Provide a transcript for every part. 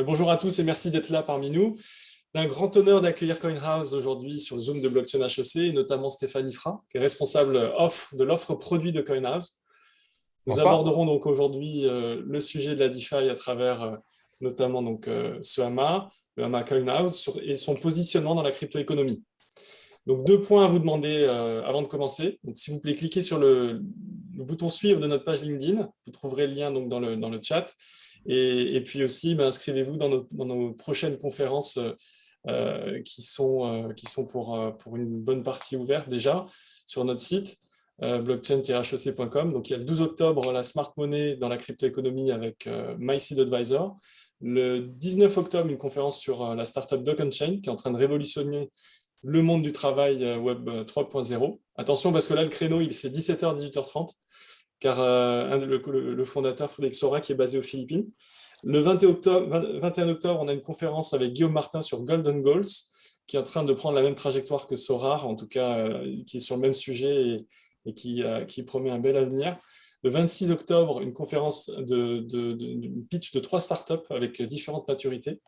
Bonjour à tous et merci d'être là parmi nous. C'est un grand honneur d'accueillir CoinHouse aujourd'hui sur le Zoom de Blockchain HEC, et notamment Stéphane Ifra, qui est responsable de l'offre produit de CoinHouse. Nous Bonsoir. aborderons donc aujourd'hui le sujet de la DeFi à travers notamment ce HAMA, le HAMA CoinHouse, et son positionnement dans la crypto-économie. Donc, deux points à vous demander avant de commencer. Donc, s'il vous plaît, cliquez sur le bouton suivre de notre page LinkedIn. Vous trouverez le lien donc, dans le chat. Et puis aussi, inscrivez-vous dans nos prochaines conférences qui sont pour une bonne partie ouvertes déjà sur notre site blockchain-hec.com. Donc, il y a le 12 octobre la Smart Money dans la crypto-économie avec MySeed Advisor. Le 19 octobre, une conférence sur la startup Doc Chain qui est en train de révolutionner le monde du travail Web 3.0. Attention, parce que là, le créneau, c'est 17h, 18h30, car le fondateur Frédéric Sora, qui est basé aux Philippines. Le 21 octobre, on a une conférence avec Guillaume Martin sur Golden Goals, qui est en train de prendre la même trajectoire que Sora, en tout cas, qui est sur le même sujet et qui promet un bel avenir. Le 26 octobre, une conférence de pitch de 3 startups avec différentes maturités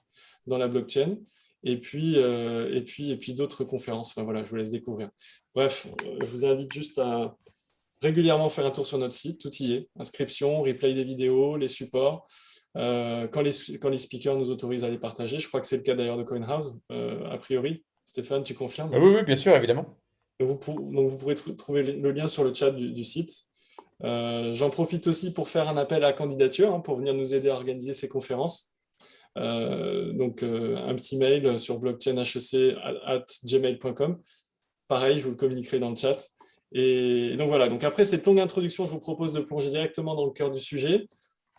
dans la blockchain. Et puis d'autres conférences. Enfin, voilà, je vous laisse découvrir. Bref, je vous invite juste à régulièrement faire un tour sur notre site, tout y est. Inscription, replay des vidéos, les supports, quand les speakers nous autorisent à les partager. Je crois que c'est le cas d'ailleurs de CoinHouse, a priori. Stéphane, tu confirmes? Oui, oui, bien sûr, évidemment. Donc vous pourrez trouver le lien sur le chat du site. J'en profite aussi pour faire un appel à candidature pour venir nous aider à organiser ces conférences. Un petit mail sur blockchainhec@gmail.com. Pareil, je vous le communiquerai dans le chat. Et donc voilà, donc après cette longue introduction, je vous propose de plonger directement dans le cœur du sujet.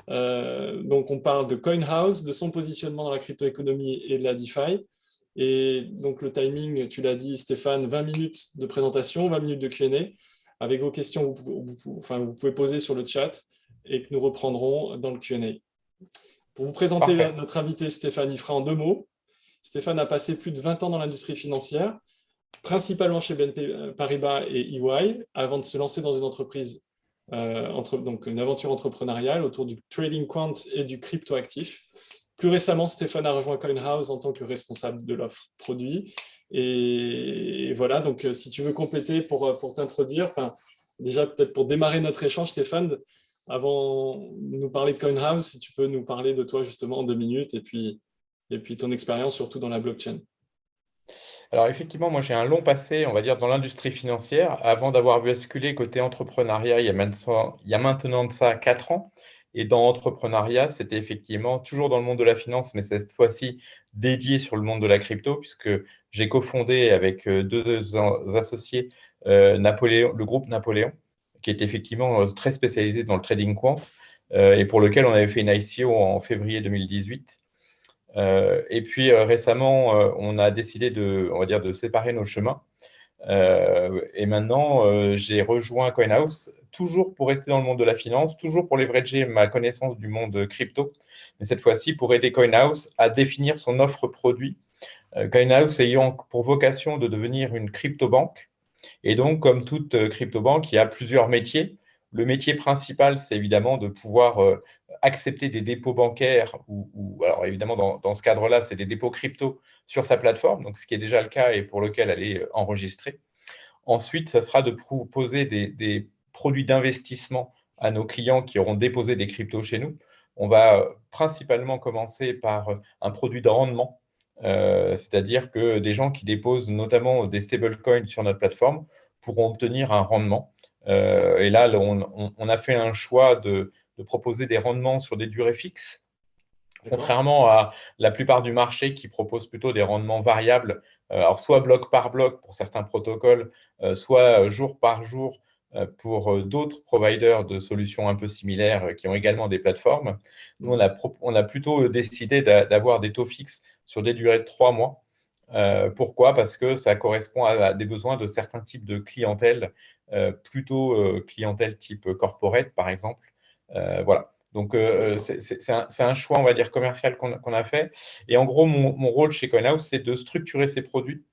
Donc on parle de CoinHouse, de son positionnement dans la crypto-économie et de la DeFi. Et donc le timing, tu l'as dit Stéphane, 20 minutes de présentation, 20 minutes de Q&A. Avec vos questions, vous pouvez poser sur le chat et que nous reprendrons dans le Q&A. Pour vous présenter Parfait. notre invité Stéphane Ifra en 2 mots, Stéphane a passé plus de 20 ans dans l'industrie financière, principalement chez BNP Paribas et EY, avant de se lancer dans une entreprise, donc une aventure entrepreneuriale autour du trading quant et du crypto-actif. Plus récemment, Stéphane a rejoint CoinHouse en tant que responsable de l'offre produit. Et voilà, donc si tu veux compléter pour t'introduire, déjà peut-être pour démarrer notre échange, Stéphane, avant de nous parler de CoinHouse, si tu peux nous parler de toi justement en 2 minutes et puis ton expérience surtout dans la blockchain. Alors effectivement, moi j'ai un long passé, on va dire, dans l'industrie financière, avant d'avoir basculé côté entrepreneuriat il y a maintenant de ça 4 ans. Et dans l'entrepreneuriat, c'était effectivement toujours dans le monde de la finance, mais cette fois-ci dédié sur le monde de la crypto, puisque j'ai cofondé avec deux associés le groupe Napoléon, qui est effectivement très spécialisé dans le trading quant, et pour lequel on avait fait une ICO en février 2018. Et puis récemment, on a décidé on va dire, de séparer nos chemins. Et maintenant, j'ai rejoint CoinHouse, toujours pour rester dans le monde de la finance, toujours pour leverager ma connaissance du monde crypto, mais cette fois-ci pour aider CoinHouse à définir son offre produit. CoinHouse ayant pour vocation de devenir une crypto-banque. Et donc, comme toute crypto-banque, il y a plusieurs métiers. Le métier principal, c'est évidemment de pouvoir accepter des dépôts bancaires alors évidemment, dans ce cadre-là, c'est des dépôts crypto sur sa plateforme, donc ce qui est déjà le cas et pour lequel elle est enregistrée. Ensuite, ça sera de proposer des produits d'investissement à nos clients qui auront déposé des cryptos chez nous. On va principalement commencer par un produit de rendement, c'est-à-dire que des gens qui déposent notamment des stablecoins sur notre plateforme pourront obtenir un rendement. Et là, on a fait un choix de proposer des rendements sur des durées fixes, contrairement à la plupart du marché qui propose plutôt des rendements variables, alors soit bloc par bloc pour certains protocoles, soit jour par jour pour d'autres providers de solutions un peu similaires qui ont également des plateformes. Nous, on a plutôt décidé d'avoir des taux fixes sur des durées de 3 mois. Pourquoi? Parce que ça correspond à des besoins de certains types de clientèle, plutôt clientèle type corporate, par exemple. Voilà. Donc, c'est un choix, on va dire, commercial qu'on a fait. Et en gros, mon rôle chez CoinHouse, c'est de structurer ces produits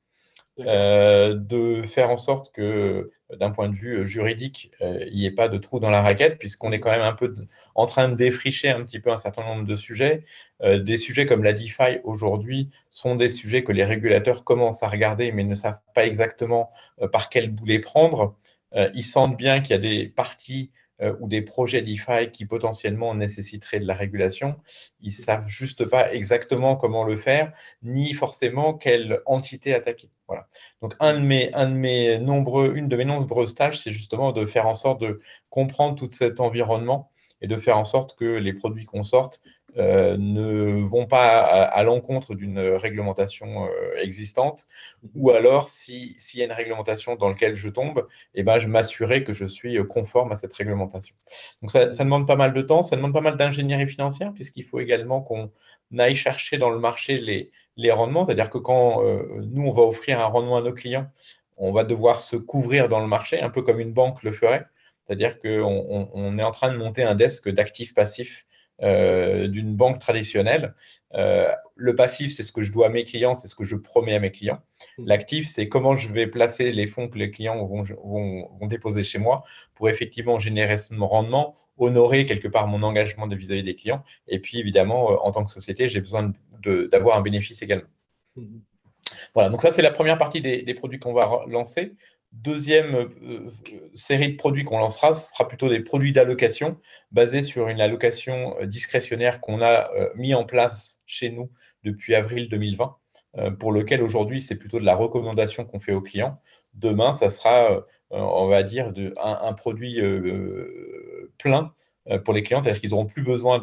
D'accord. de faire en sorte que, d'un point de vue juridique, il n'y ait pas de trou dans la raquette, puisqu'on est Mhm. quand même un peu en train de défricher un petit peu un certain nombre de sujets. Des sujets comme la DeFi aujourd'hui sont des sujets que les régulateurs commencent à regarder, mais ne savent pas exactement par quel bout les prendre. Ils sentent bien qu'il y a des parties ou des projets DeFi qui potentiellement nécessiteraient de la régulation. Ils ne savent juste pas exactement comment le faire, ni forcément quelle entité attaquer. Voilà. Donc, une de mes nombreuses tâches, c'est justement de faire en sorte de comprendre tout cet environnement et de faire en sorte que les produits qu'on sorte ne vont pas à l'encontre d'une réglementation existante, ou alors s'il y a une réglementation dans laquelle je tombe, eh ben, je m'assurer que je suis conforme à cette réglementation. Donc ça demande pas mal de temps, ça demande pas mal d'ingénierie financière, puisqu'il faut également qu'on aille chercher dans le marché les rendements, c'est-à-dire que quand nous, on va offrir un rendement à nos clients, on va devoir se couvrir dans le marché, un peu comme une banque le ferait, c'est-à-dire qu'on est en train de monter un desk d'actifs passifs d'une banque traditionnelle. Le passif, c'est ce que je dois à mes clients, c'est ce que je promets à mes clients. Mhm. L'actif, c'est comment je vais placer les fonds que les clients vont déposer chez moi pour effectivement générer ce rendement, honorer quelque part mon engagement vis-à-vis des clients. Et puis, évidemment, en tant que société, j'ai besoin d'avoir un bénéfice également. Mhm. Voilà, donc ça, c'est la première partie des produits qu'on va lancer. Deuxième série de produits qu'on lancera, ce sera plutôt des produits d'allocation basés sur une allocation discrétionnaire qu'on a mis en place chez nous depuis avril 2020, pour lequel aujourd'hui, c'est plutôt de la recommandation qu'on fait aux clients. Demain, ça sera, on va dire, un produit plein pour les clients, c'est-à-dire qu'ils n'auront plus besoin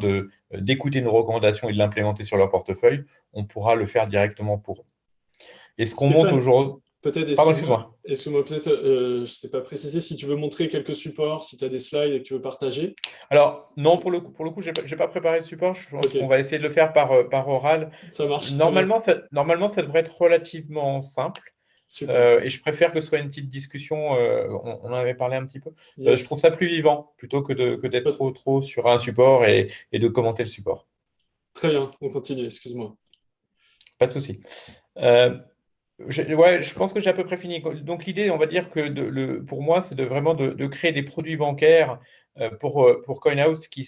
d'écouter nos recommandations et de l'implémenter sur leur portefeuille. On pourra le faire directement pour eux. Et ce qu'on monte Stéphane, aujourd'hui. peut-être, Pardon, excuse-moi, excuse-moi. excuse-moi, peut-être, je t'ai pas précisé, si tu veux montrer quelques supports, si tu as des slides et que tu veux partager. Alors, non, tu- pour le coup, j'ai pas préparé le support. Je pense Ok, qu'on va essayer de le faire par oral. ça marche très bien. Normalement, ça devrait être relativement simple. Super. Et je préfère que ce soit une petite discussion. On en avait parlé un petit peu. Je trouve Yes. ça plus vivant plutôt que d'être trop sur un support et de commenter le support. Très bien, on continue, excuse-moi. Pas de souci. Euh, ouais, je pense que j'ai à peu près fini. Donc l'idée, on va dire que pour moi, c'est vraiment de créer des produits bancaires pour CoinHouse qui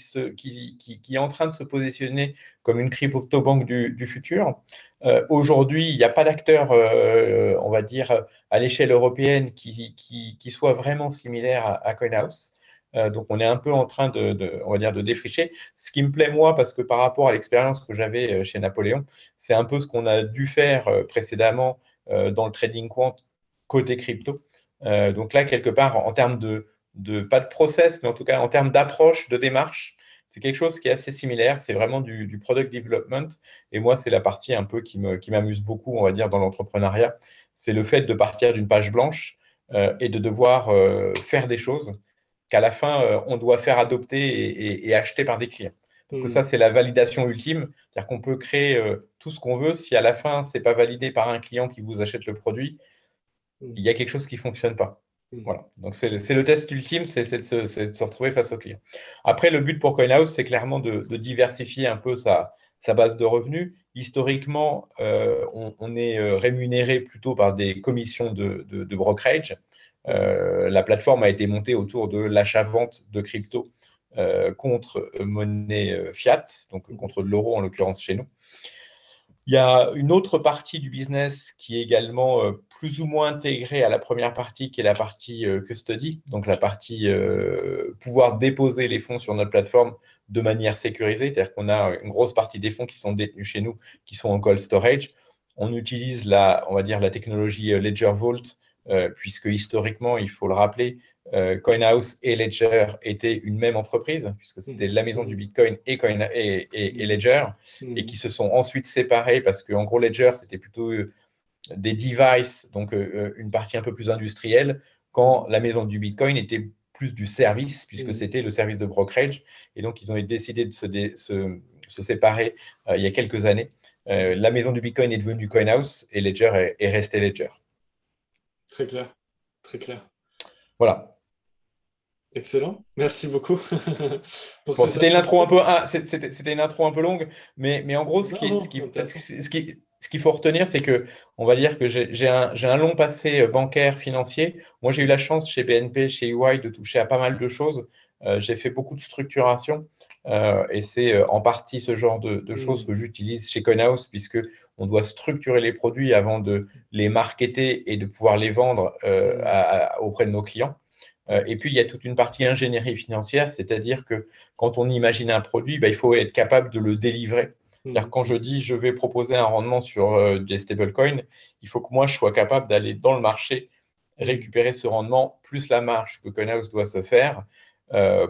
est en train de se positionner comme une crypto-banque du futur. Aujourd'hui, il n'y a pas d'acteur, on va dire, à l'échelle européenne qui soit vraiment similaire à CoinHouse. Donc, on est un peu en train on va dire, de défricher. Ce qui me plaît, moi, parce que par rapport à l'expérience que j'avais chez Napoléon, c'est un peu ce qu'on a dû faire précédemment dans le trading quant côté crypto. Donc là, quelque part, en termes pas de process, mais en tout cas en termes d'approche, de démarche, c'est quelque chose qui est assez similaire. C'est vraiment du product development. Et moi, c'est la partie un peu qui m'amuse beaucoup, on va dire, dans l'entrepreneuriat. C'est le fait de partir d'une page blanche et de devoir faire des choses qu'à la fin, on doit faire adopter et acheter par des clients. Parce que ça, Hmm. c'est la validation ultime. C'est-à-dire qu'on peut créer tout ce qu'on veut. Si à la fin, ce n'est pas validé par un client qui vous achète le produit, Hmm. il y a quelque chose qui ne fonctionne pas. Hmm. Voilà. Donc, c'est le test ultime, c'est de se retrouver face au client. Après, le but pour CoinHouse, c'est clairement de diversifier un peu sa base de revenus. Historiquement, on est rémunéré plutôt par des commissions de brokerage. Hmm. La plateforme a été montée autour de l'achat-vente de crypto contre monnaie fiat, donc Hmm. contre de l'euro en l'occurrence chez nous. Il y a une autre partie du business qui est également plus ou moins intégrée à la première partie, qui est la partie custody, donc la partie pouvoir déposer les fonds sur notre plateforme de manière sécurisée. C'est-à-dire qu'on a une grosse partie des fonds qui sont détenus chez nous, qui sont en cold storage. On utilise on va dire, la technologie Ledger Vault, puisque historiquement, il faut le rappeler, CoinHouse et Ledger étaient une même entreprise, puisque c'était la maison du Hmm. Bitcoin et Hmm. Ledger, et Hmm. qui se sont ensuite séparés parce qu'en gros, Ledger, c'était plutôt des devices, donc une partie un peu plus industrielle, quand Hmm. la maison du Bitcoin était plus du service, puisque Hmm. c'était le service de brokerage. Et donc, ils ont décidé de se séparer il y a quelques années. La maison du Bitcoin est devenue CoinHouse et Ledger est resté Ledger. Très clair, très clair. Voilà. Excellent. Merci beaucoup pour Bon, cette c'était une intro introduction. un peu, c'était une intro un peu longue, mais en gros, Non, non, parce que intéressant. ce ce qu'il faut retenir, c'est que, on va dire que j'ai un long passé bancaire, financier. Moi, j'ai eu la chance chez BNP, chez EY, de toucher à pas mal de choses. J'ai fait beaucoup de structuration et c'est en partie ce genre de choses que j'utilise chez Coinhouse, puisque on doit structurer les produits avant de les marketer et de pouvoir les vendre auprès de nos clients. Et puis, il y a toute une partie ingénierie financière, c'est-à-dire que quand on imagine un produit, il faut être capable de le délivrer. C'est-à-dire quand je dis je vais proposer un rendement sur des stablecoins, il faut que moi, je sois capable d'aller dans le marché récupérer ce rendement, plus la marge que Coinhouse doit se faire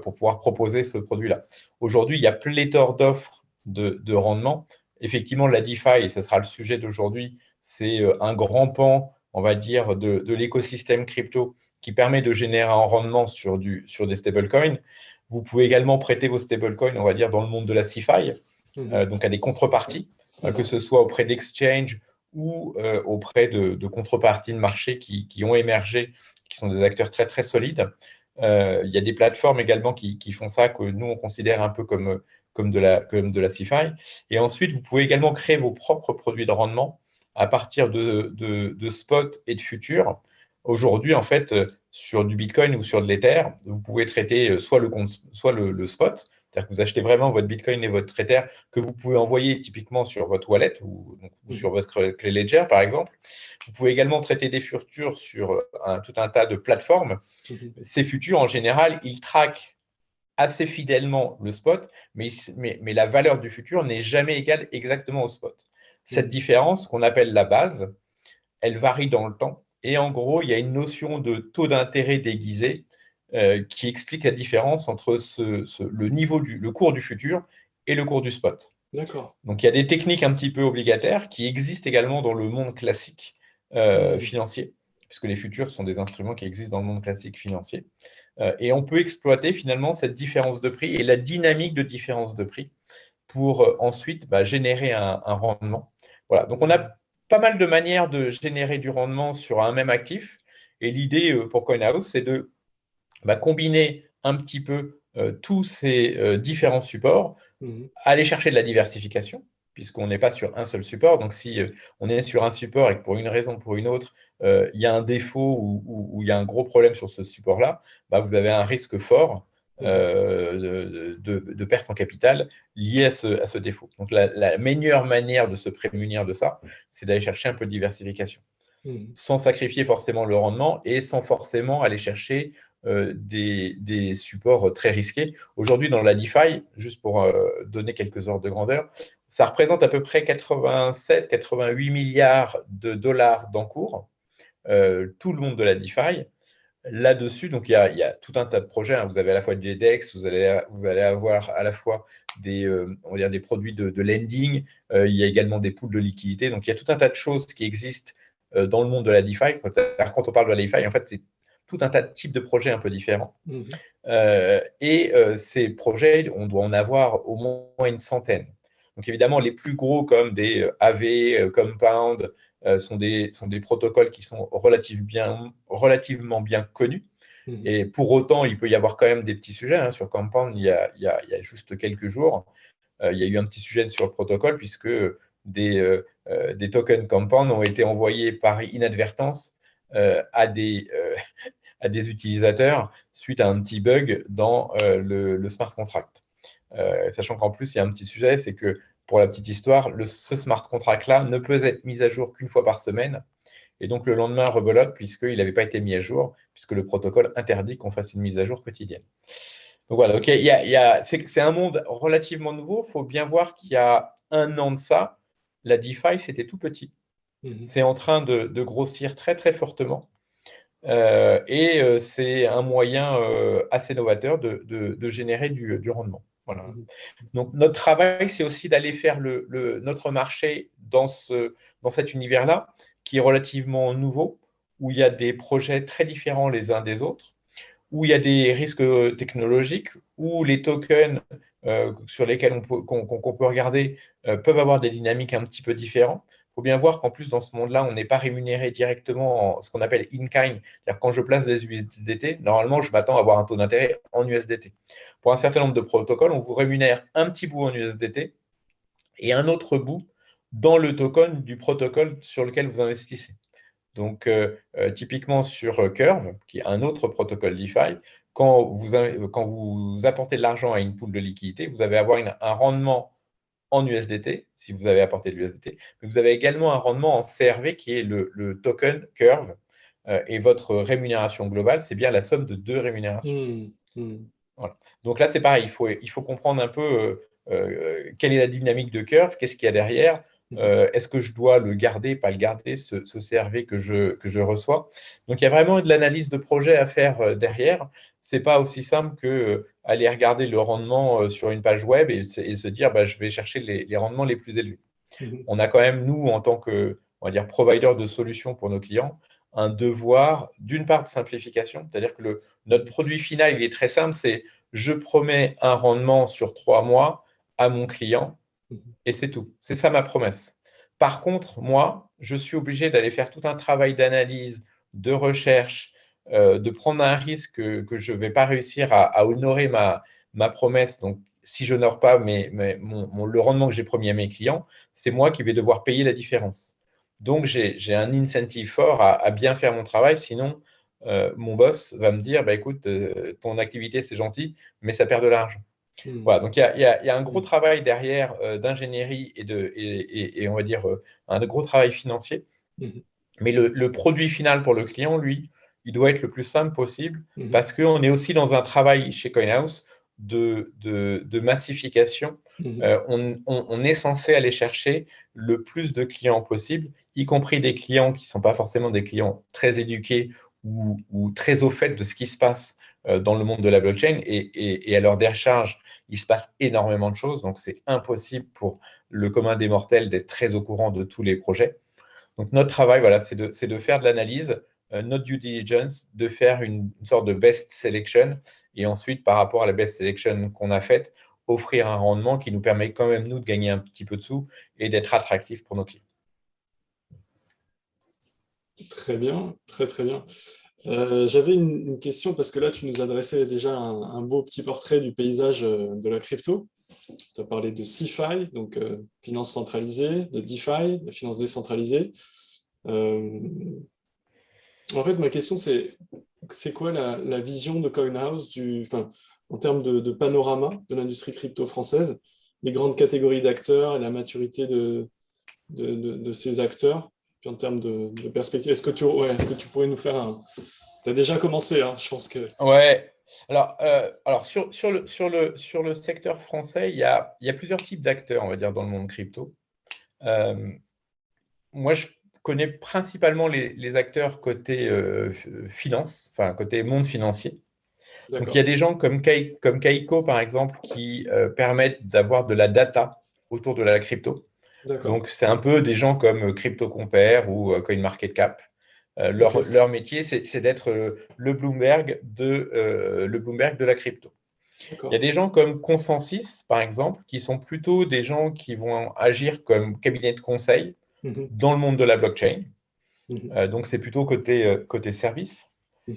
pour pouvoir proposer ce produit-là. Aujourd'hui, il y a pléthore d'offres de rendement. Effectivement, la DeFi, et ce sera le sujet d'aujourd'hui, c'est un grand pan, on va dire, de l'écosystème crypto qui permet de générer un rendement sur des stablecoins. Vous pouvez également prêter vos stablecoins, on va dire, dans le monde de la CeFi, donc à des contreparties, que ce soit auprès d'exchange ou auprès de contreparties de marché qui ont émergé, qui sont des acteurs très, très solides. Il y a des plateformes également qui font ça, que nous, on considère un peu comme de la CeFi. Et ensuite, vous pouvez également créer vos propres produits de rendement à partir de spot et de futures. Aujourd'hui, en fait, sur du Bitcoin ou sur de l'Ether, vous pouvez traiter soit le spot, c'est-à-dire que vous achetez vraiment votre Bitcoin et votre Ether que vous pouvez envoyer typiquement sur votre wallet ou sur votre clé Ledger, par exemple. Vous pouvez également traiter des futures sur tout un tas de plateformes. Ces futures, en général, ils traquent assez fidèlement le spot, mais la valeur du futur n'est jamais égale exactement au spot. Cette différence, qu'on appelle la base, elle varie dans le temps. Et en gros, il y a une notion de taux d'intérêt déguisé qui explique la différence entre le cours du futur et le cours du spot. D'accord. Donc, il y a des techniques un petit peu obligataires qui existent également dans le monde classique financier, puisque les futurs sont des instruments qui existent dans le monde classique financier. Et on peut exploiter finalement cette différence de prix et la dynamique de différence de prix pour ensuite générer un rendement. Voilà. Donc, on a pas mal de manières de générer du rendement sur un même actif. Et l'idée pour Coinhouse, c'est de combiner un petit peu tous ces différents supports, aller chercher de la diversification, puisqu'on n'est pas sur un seul support. Donc, si on est sur un support et que pour une raison ou pour une autre, il y a un défaut ou il y a un gros problème sur ce support-là, vous avez un risque fort de perte en capital lié à ce défaut. Donc, la meilleure manière de se prémunir de ça, c'est d'aller chercher un peu de diversification, sans sacrifier forcément le rendement et sans forcément aller chercher des supports très risqués. Aujourd'hui, dans la DeFi, juste pour donner quelques ordres de grandeur, ça représente à peu près 87-88 milliards de dollars d'encours, tout le monde de la DeFi. Là-dessus, donc il y a tout un tas de projets. Vous avez à la fois du DEX, vous allez avoir à la fois on va dire des produits de lending. Il y a également des pools de liquidité. Donc il y a tout un tas de choses qui existent dans le monde de la DeFi. Quand on parle de la DeFi, en fait, c'est tout un tas de types de projets un peu différents. Ces projets, on doit en avoir au moins une centaine. Donc évidemment, les plus gros comme des AV, Compound, sont des protocoles qui sont relativement bien connus. Et pour autant, il peut y avoir quand même des petits sujets. Sur Compound, il y a juste quelques jours, il y a eu un petit sujet sur le protocole puisque des tokens Compound ont été envoyés par inadvertance à des utilisateurs suite à un petit bug dans le smart contract. Sachant qu'en plus, il y a un petit sujet, c'est que pour la petite histoire, ce smart contract-là ne peut être mis à jour qu'une fois par semaine. Et donc, le lendemain, rebelote, puisqu'il n'avait pas été mis à jour, puisque le protocole interdit qu'on fasse une mise à jour quotidienne. Donc voilà, c'est un monde relativement nouveau. Il faut bien voir qu'il y a un an de ça, la DeFi, c'était tout petit. C'est en train de grossir très, très fortement. C'est un moyen assez novateur de générer du rendement. Voilà. Donc, notre travail, c'est aussi d'aller faire notre marché dans cet univers-là, qui est relativement nouveau, où il y a des projets très différents les uns des autres, où il y a des risques technologiques, où les tokens sur lesquels qu'on peut regarder peuvent avoir des dynamiques un petit peu différentes. Il faut bien voir qu'en plus, dans ce monde-là, on n'est pas rémunéré directement en ce qu'on appelle in-kind. C'est-à-dire quand je place des USDT, normalement, je m'attends à avoir un taux d'intérêt en USDT. Pour un certain nombre de protocoles, on vous rémunère un petit bout en USDT et un autre bout dans le token du protocole sur lequel vous investissez. Donc, typiquement sur Curve, qui est un autre protocole DeFi, quand vous apportez de l'argent à une pool de liquidité, vous allez avoir un rendement en USDT, si vous avez apporté de l'USDT, mais vous avez également un rendement en CRV qui est le token Curve. Et votre rémunération globale, c'est bien la somme de deux rémunérations. Voilà. Donc là, c'est pareil, il faut comprendre un peu quelle est la dynamique de Curve, qu'est-ce qu'il y a derrière, est-ce que je dois le garder, pas le garder, ce CRV que je reçois. Donc, il y a vraiment de l'analyse de projet à faire derrière. Ce n'est pas aussi simple que aller regarder le rendement sur une page web et se dire bah, je vais chercher les rendements les plus élevés. On a quand même, nous, en tant que on va dire, provider de solutions pour nos clients, un devoir, d'une part, de simplification, c'est-à-dire que notre produit final, il est très simple, c'est je promets un rendement sur 3 mois à mon client et c'est tout. C'est ça ma promesse. Par contre, moi, je suis obligé d'aller faire tout un travail d'analyse, de recherche, de prendre un risque que je ne vais pas réussir à honorer ma promesse. Donc, si je n'honore pas le rendement que j'ai promis à mes clients, c'est moi qui vais devoir payer la différence. Donc, j'ai un incentive fort à bien faire mon travail. Sinon, mon boss va me dire, bah, écoute, ton activité, c'est gentil, mais ça perd de l'argent. Voilà, donc il y a un gros travail derrière d'ingénierie et on va dire un gros travail financier. Mais le produit final pour le client, lui, il doit être le plus simple possible parce qu'on est aussi dans un travail chez CoinHouse de massification. On est censé aller chercher le plus de clients possible, y compris des clients qui ne sont pas forcément des clients très éduqués ou très au fait de ce qui se passe dans le monde de la blockchain et à leur décharge, il se passe énormément de choses. Donc, c'est impossible pour le commun des mortels d'être très au courant de tous les projets. Donc, notre travail, voilà, c'est de faire de l'analyse, notre due diligence, de faire une sorte de best selection et ensuite, par rapport à la best selection qu'on a faite, offrir un rendement qui nous permet quand même, nous, de gagner un petit peu de sous et d'être attractif pour nos clients. Très bien, très très bien. J'avais une question parce que là, tu nous adressais déjà un beau petit portrait du paysage de la crypto. Tu as parlé de CeFi, donc finance centralisée, de DeFi, de finance décentralisée. Euh, En fait, ma question, c'est quoi la vision de CoinHouse en termes de panorama de l'industrie crypto française, les grandes catégories d'acteurs et la maturité de ces acteurs, puis en termes de perspective. Est-ce que tu pourrais nous faire un... Tu as déjà commencé, hein, je pense que... Ouais. Alors sur le secteur français, il y a plusieurs types d'acteurs, on va dire, dans le monde crypto. Euh, Moi, je connais principalement les acteurs côté finance, enfin côté monde financier. Donc, il y a D'accord, des gens comme Kaiko, par exemple, qui permettent d'avoir de la data autour de la crypto. d'accord, Donc, c'est un peu des gens comme CryptoCompare ou CoinMarketCap. ok, Leur métier, c'est d'être le Bloomberg de la crypto. Il y a d'accord. des gens comme Consensus, par exemple, qui sont plutôt des gens qui vont agir comme cabinet de conseil Mhm, dans le monde de la blockchain. mhm, Donc, c'est plutôt côté service. mhm.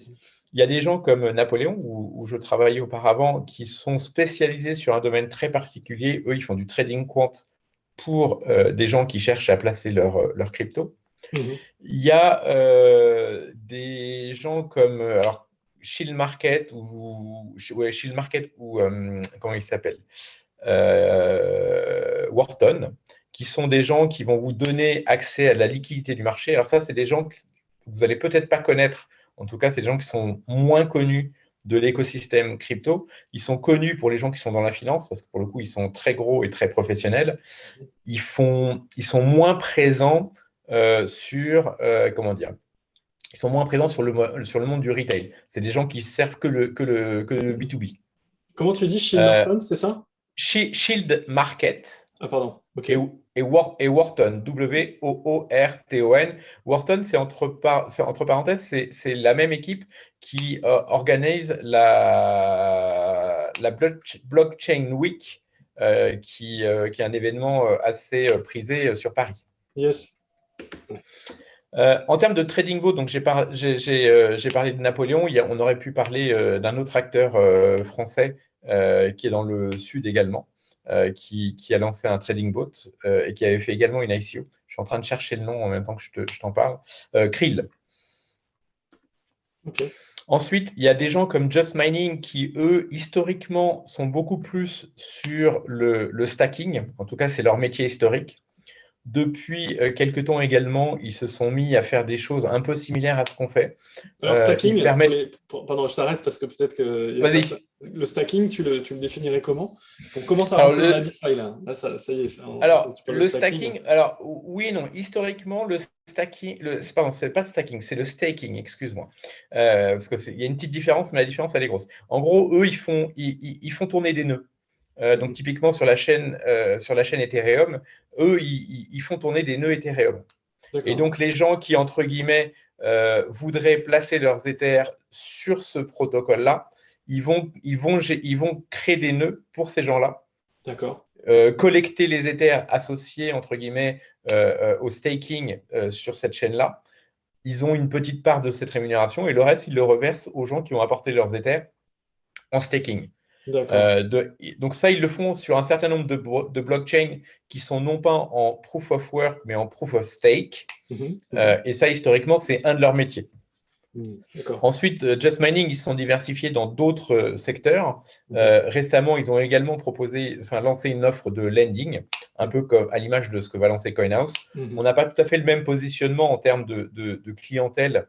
Il y a des gens comme Napoléon, où je travaillais auparavant, qui sont spécialisés sur un domaine très particulier. Eux, ils font du trading quant pour des gens qui cherchent à placer leur crypto. Mhm. Il y a des gens comme alors, Shield Market Shield Market ou comment il s'appelle Wharton, qui sont des gens qui vont vous donner accès à la liquidité du marché. Alors ça, c'est des gens que vous allez peut-être pas connaître. En tout cas, c'est des gens qui sont moins connus de l'écosystème crypto. Ils sont connus pour les gens qui sont dans la finance, parce que pour le coup, ils sont très gros et très professionnels. Ils sont moins présents comment dire, ils sont moins présents sur le monde du retail. C'est des gens qui servent que le B2B. Comment tu dis Shield Euh, Martin, c'est ça? Shield Market Ah, pardon, ok. et Wharton, Wooorton. Wharton, c'est entre parenthèses, c'est la même équipe qui organise la Blockchain Week, qui est un événement assez prisé sur Paris. Yes. En termes de trading boat, donc j'ai parlé de Napoléon. On aurait pu parler d'un autre acteur français qui est dans le sud également, qui a lancé un trading bot et qui avait fait également une ICO. Je suis en train de chercher le nom en même temps que je t'en parle. Krill. Ok. Ensuite, il y a des gens comme Just Mining qui, eux, historiquement, sont beaucoup plus sur le stacking. En tout cas, c'est leur métier historique. Depuis quelques temps également, ils se sont mis à faire des choses un peu similaires à ce qu'on fait. Alors, Ils stacking, permettent… pardon, je t'arrête parce que peut-être qu'il y a certains. Vas-y. Le stacking, tu le définirais comment? Parce qu'on commence à Alors, rentrer dans la DeFi là. Là, ça y est, quand Alors, tu parles de le stacking. stacking, alors oui et non. Historiquement, le stacking, pardon, c'est pas le stacking, c'est le staking, excuse-moi. Parce qu'il y a une petite différence, mais la différence, elle est grosse. En gros, eux, ils font tourner des nœuds. Donc, typiquement, sur la chaîne Ethereum, eux, ils font tourner des nœuds Ethereum. Et D'accord. donc, les gens qui, entre guillemets, voudraient placer leurs Ethers sur ce protocole-là, ils vont créer des nœuds pour ces gens-là, D'accord. collecter les Ethers associés, entre guillemets, au staking sur cette chaîne-là. Ils ont une petite part de cette rémunération et le reste, ils le reversent aux gens qui ont apporté leurs Ethers en staking. D'accord. Donc ça, ils le font sur un certain nombre de blockchains qui sont non pas en proof of work, mais en proof of stake. Et ça, historiquement, c'est un de leurs métiers. D'accord. Ensuite, Just Mining, ils se sont diversifiés dans d'autres secteurs. Récemment, ils ont également lancé une offre de lending, un peu comme à l'image de ce que va lancer CoinHouse. On n'a pas tout à fait le même positionnement en termes de clientèle.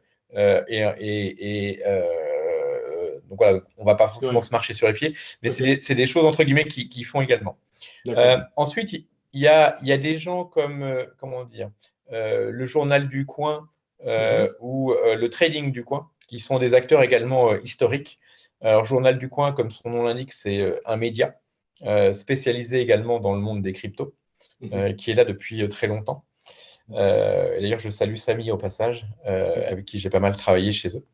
Donc voilà, on ne va pas forcément Ouais. se marcher sur les pieds, mais Ok. c'est des choses, entre guillemets, qui font également. D'accord. Ensuite, il y a des gens comme, comment dire, le Journal du Coin ou le Trading du Coin, qui sont des acteurs également historiques. Alors, Journal du Coin, comme son nom l'indique, c'est un média spécialisé également dans le monde des cryptos, qui est là depuis très longtemps. D'ailleurs, je salue Samy au passage, avec qui j'ai pas mal travaillé chez eux.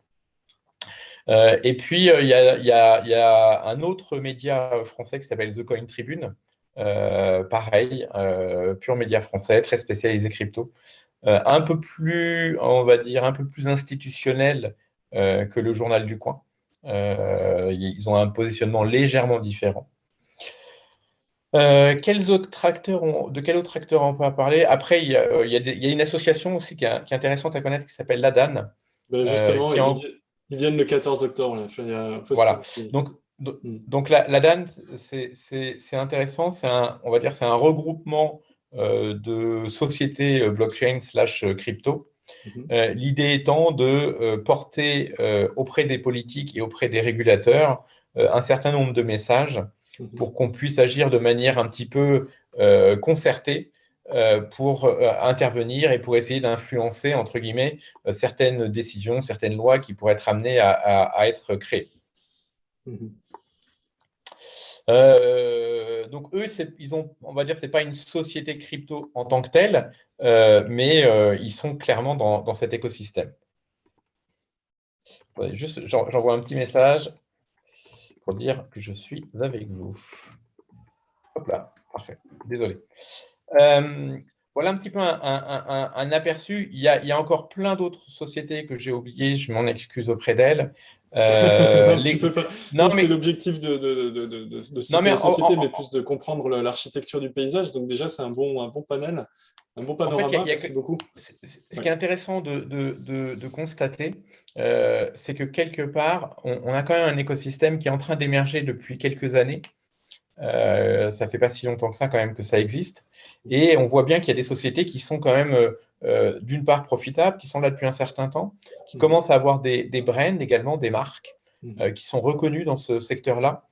Et puis, il y a un autre média français qui s'appelle The Coin Tribune. Pareil, pur média français, très spécialisé crypto. Un peu plus, on va dire, un peu plus institutionnel que le Journal du Coin. Ils ont un positionnement légèrement différent. De quel autre acteur on peut parler? Après, il y a une association aussi qui est intéressante à connaître qui s'appelle l'ADAN. Ben justement, qui en, ils viennent le 14 octobre. Là. Voilà. Faut- Donc, Hmm. donc la DAN, c'est intéressant. On va dire, c'est un regroupement de sociétés blockchain / crypto. L'idée étant de porter auprès des politiques et auprès des régulateurs un certain nombre de messages pour qu'on puisse agir de manière un petit peu concertée pour intervenir et pour essayer d'influencer, entre guillemets, certaines décisions, certaines lois qui pourraient être amenées à être créées. Donc eux, on va dire, c'est pas une société crypto en tant que telle, mais ils sont clairement dans cet écosystème. Juste, j'envoie un petit message pour dire que je suis avec vous. Hop là, parfait. Désolé. Voilà un petit peu un aperçu. Il y a encore plein d'autres sociétés que j'ai oubliées. Je m'en excuse auprès d'elles. Non, tu peux pas. Non, Là, c'était mais, l'objectif de non, citer mais les sociétés, mais plus de comprendre l'architecture du paysage. Donc déjà, c'est un bon panel, un bon en fait, panorama. Merci beaucoup. ce qui Ouais. est intéressant de constater, c'est que quelque part, on a quand même un écosystème qui est en train d'émerger depuis quelques années. Ça fait pas si longtemps que ça quand même que ça existe. Et on voit bien qu'il y a des sociétés qui sont quand même d'une part profitables, qui sont là depuis un certain temps, qui commencent à avoir des brands également, des marques qui sont reconnues dans ce secteur-là.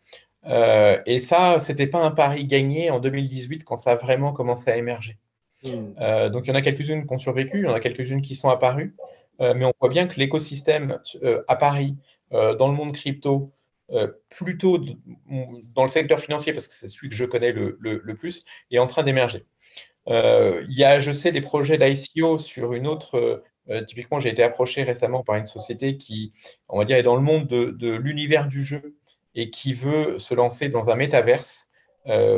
Et ça, c'était pas un pari gagné en 2018 quand ça a vraiment commencé à émerger. Donc il y en a quelques-unes qui ont survécu, il y en a quelques-unes qui sont apparues, mais on voit bien que l'écosystème à Paris, dans le monde crypto, plutôt dans le secteur financier, parce que c'est celui que je connais le plus, est en train d'émerger. Il y a, je sais, des projets d'ICO sur une autre. Typiquement, j'ai été approché récemment par une société qui, on va dire, est dans le monde de l'univers du jeu et qui veut se lancer dans un métaverse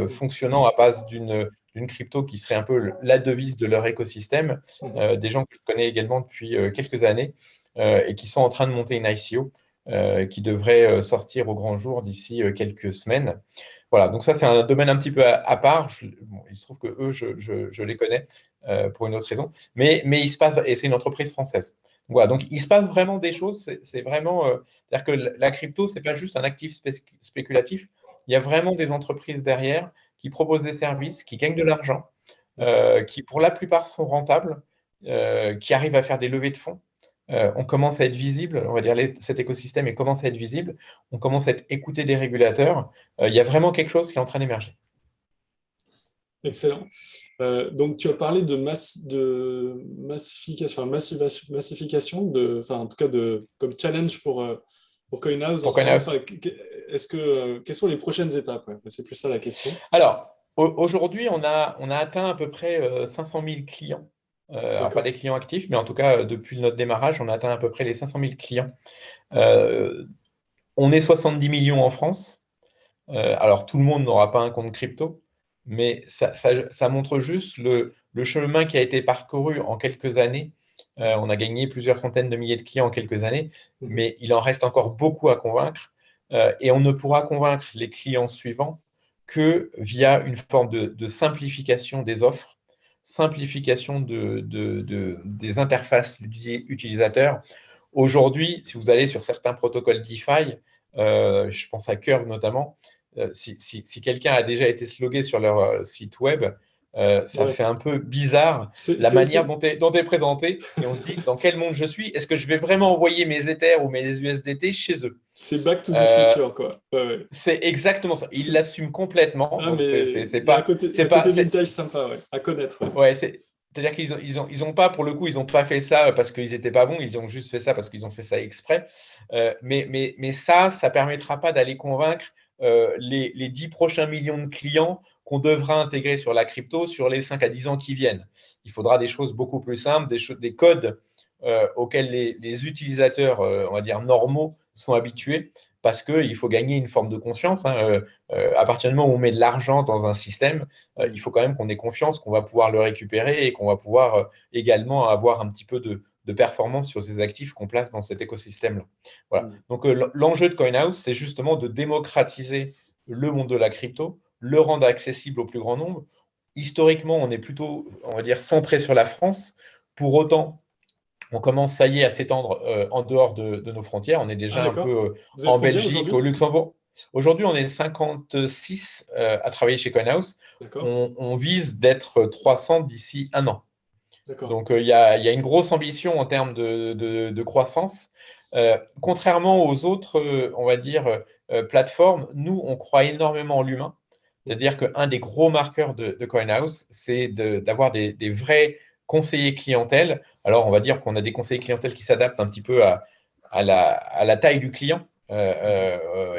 fonctionnant à base d'une crypto qui serait un peu la devise de leur écosystème. Des gens que je connais également depuis quelques années et qui sont en train de monter une ICO. qui devrait sortir au grand jour d'ici quelques semaines. Voilà, donc ça, c'est un domaine un petit peu à part. Bon, il se trouve que eux, je les connais pour une autre raison. Mais il se passe, et c'est une entreprise française. Voilà, donc il se passe vraiment des choses. C'est vraiment, c'est-à-dire que la crypto, c'est pas juste un actif spéculatif. Il y a vraiment des entreprises derrière qui proposent des services, qui gagnent de l'argent, qui pour la plupart sont rentables, qui arrivent à faire des levées de fonds. On commence à être visible, on va dire cet écosystème il commence à être visible, on commence à être écouté des régulateurs. Il y a vraiment quelque chose qui est en train d'émerger. Excellent. Donc, tu as parlé de massification, enfin, massification, enfin, en tout cas, comme challenge pour CoinHouse en Pour ce moment. CoinHouse. Enfin, quelles sont les prochaines étapes? Ouais, c'est plus ça la question. Alors, aujourd'hui, on a atteint à peu près 500 000 clients. Alors, pas D'accord. des clients actifs, mais en tout cas, depuis notre démarrage, on a atteint à peu près les 500 000 clients. Euh, on est 70 millions en France. Alors, tout le monde n'aura pas un compte crypto, mais ça montre juste le chemin qui a été parcouru en quelques années. On a gagné plusieurs centaines de milliers de clients en quelques années, Mhm. mais il en reste encore beaucoup à convaincre. Et on ne pourra convaincre les clients suivants que via une forme de simplification des offres, simplification des interfaces utilisateurs. Aujourd'hui, si vous allez sur certains protocoles DeFi, je pense à Curve notamment, si quelqu'un a déjà été slogué sur leur site web, ça Ouais. fait un peu bizarre C'est la c'est- manière c'est- dont est présenté et on se dit dans quel monde je suis, est-ce que je vais vraiment envoyer mes Ethers ou mes USDT chez eux? c'est back to the Euh, future, quoi. Ouais, ouais. c'est exactement ça. Ils C'est- l'assument complètement, Ah, donc mais c'est il y a pas, un c'est pas, côté c'est, vintage sympa, ouais, à connaître. Ouais. ouais, c'est-à-dire qu'ils ont pas, pour le coup, ils ont pas fait ça parce qu'ils étaient pas bons, ils ont juste fait ça parce qu'ils ont fait ça exprès. Mais ça permettra pas d'aller convaincre les 10 prochains millions de clients qu'on devra intégrer sur la crypto sur les 5 à 10 ans qui viennent. Il faudra des choses beaucoup plus simples, des codes auxquels les utilisateurs, on va dire, normaux sont habitués parce qu'il faut gagner une forme de confiance. Hein. À partir du moment où on met de l'argent dans un système, il faut quand même qu'on ait confiance qu'on va pouvoir le récupérer et qu'on va pouvoir également avoir un petit peu de performance sur ces actifs qu'on place dans cet écosystème-là. Voilà. Mm. Donc, l'enjeu de CoinHouse, c'est justement de démocratiser le monde de la crypto, le rendre accessible au plus grand nombre. Historiquement, on est plutôt, on va dire, centré sur la France. Pour autant, on commence, ça y est, à s'étendre en dehors de nos frontières. On est Ah, déjà un peu d'accord. Vous êtes en combien Belgique, au aujourd'hui? Luxembourg. Aujourd'hui, on est 56 à travailler chez CoinHouse. D'accord, On vise d'être 300 d'ici un an. d'accord. Donc, il y a une grosse ambition en termes de croissance. Contrairement aux autres, on va dire, plateformes, nous, on croit énormément en l'humain. Mhm. C'est-à-dire qu'un des gros marqueurs de CoinHouse, c'est d'avoir des vrais conseillers clientèle. Alors, on va dire qu'on a des conseillers clientèle qui s'adaptent un petit peu à la taille du client Mhm.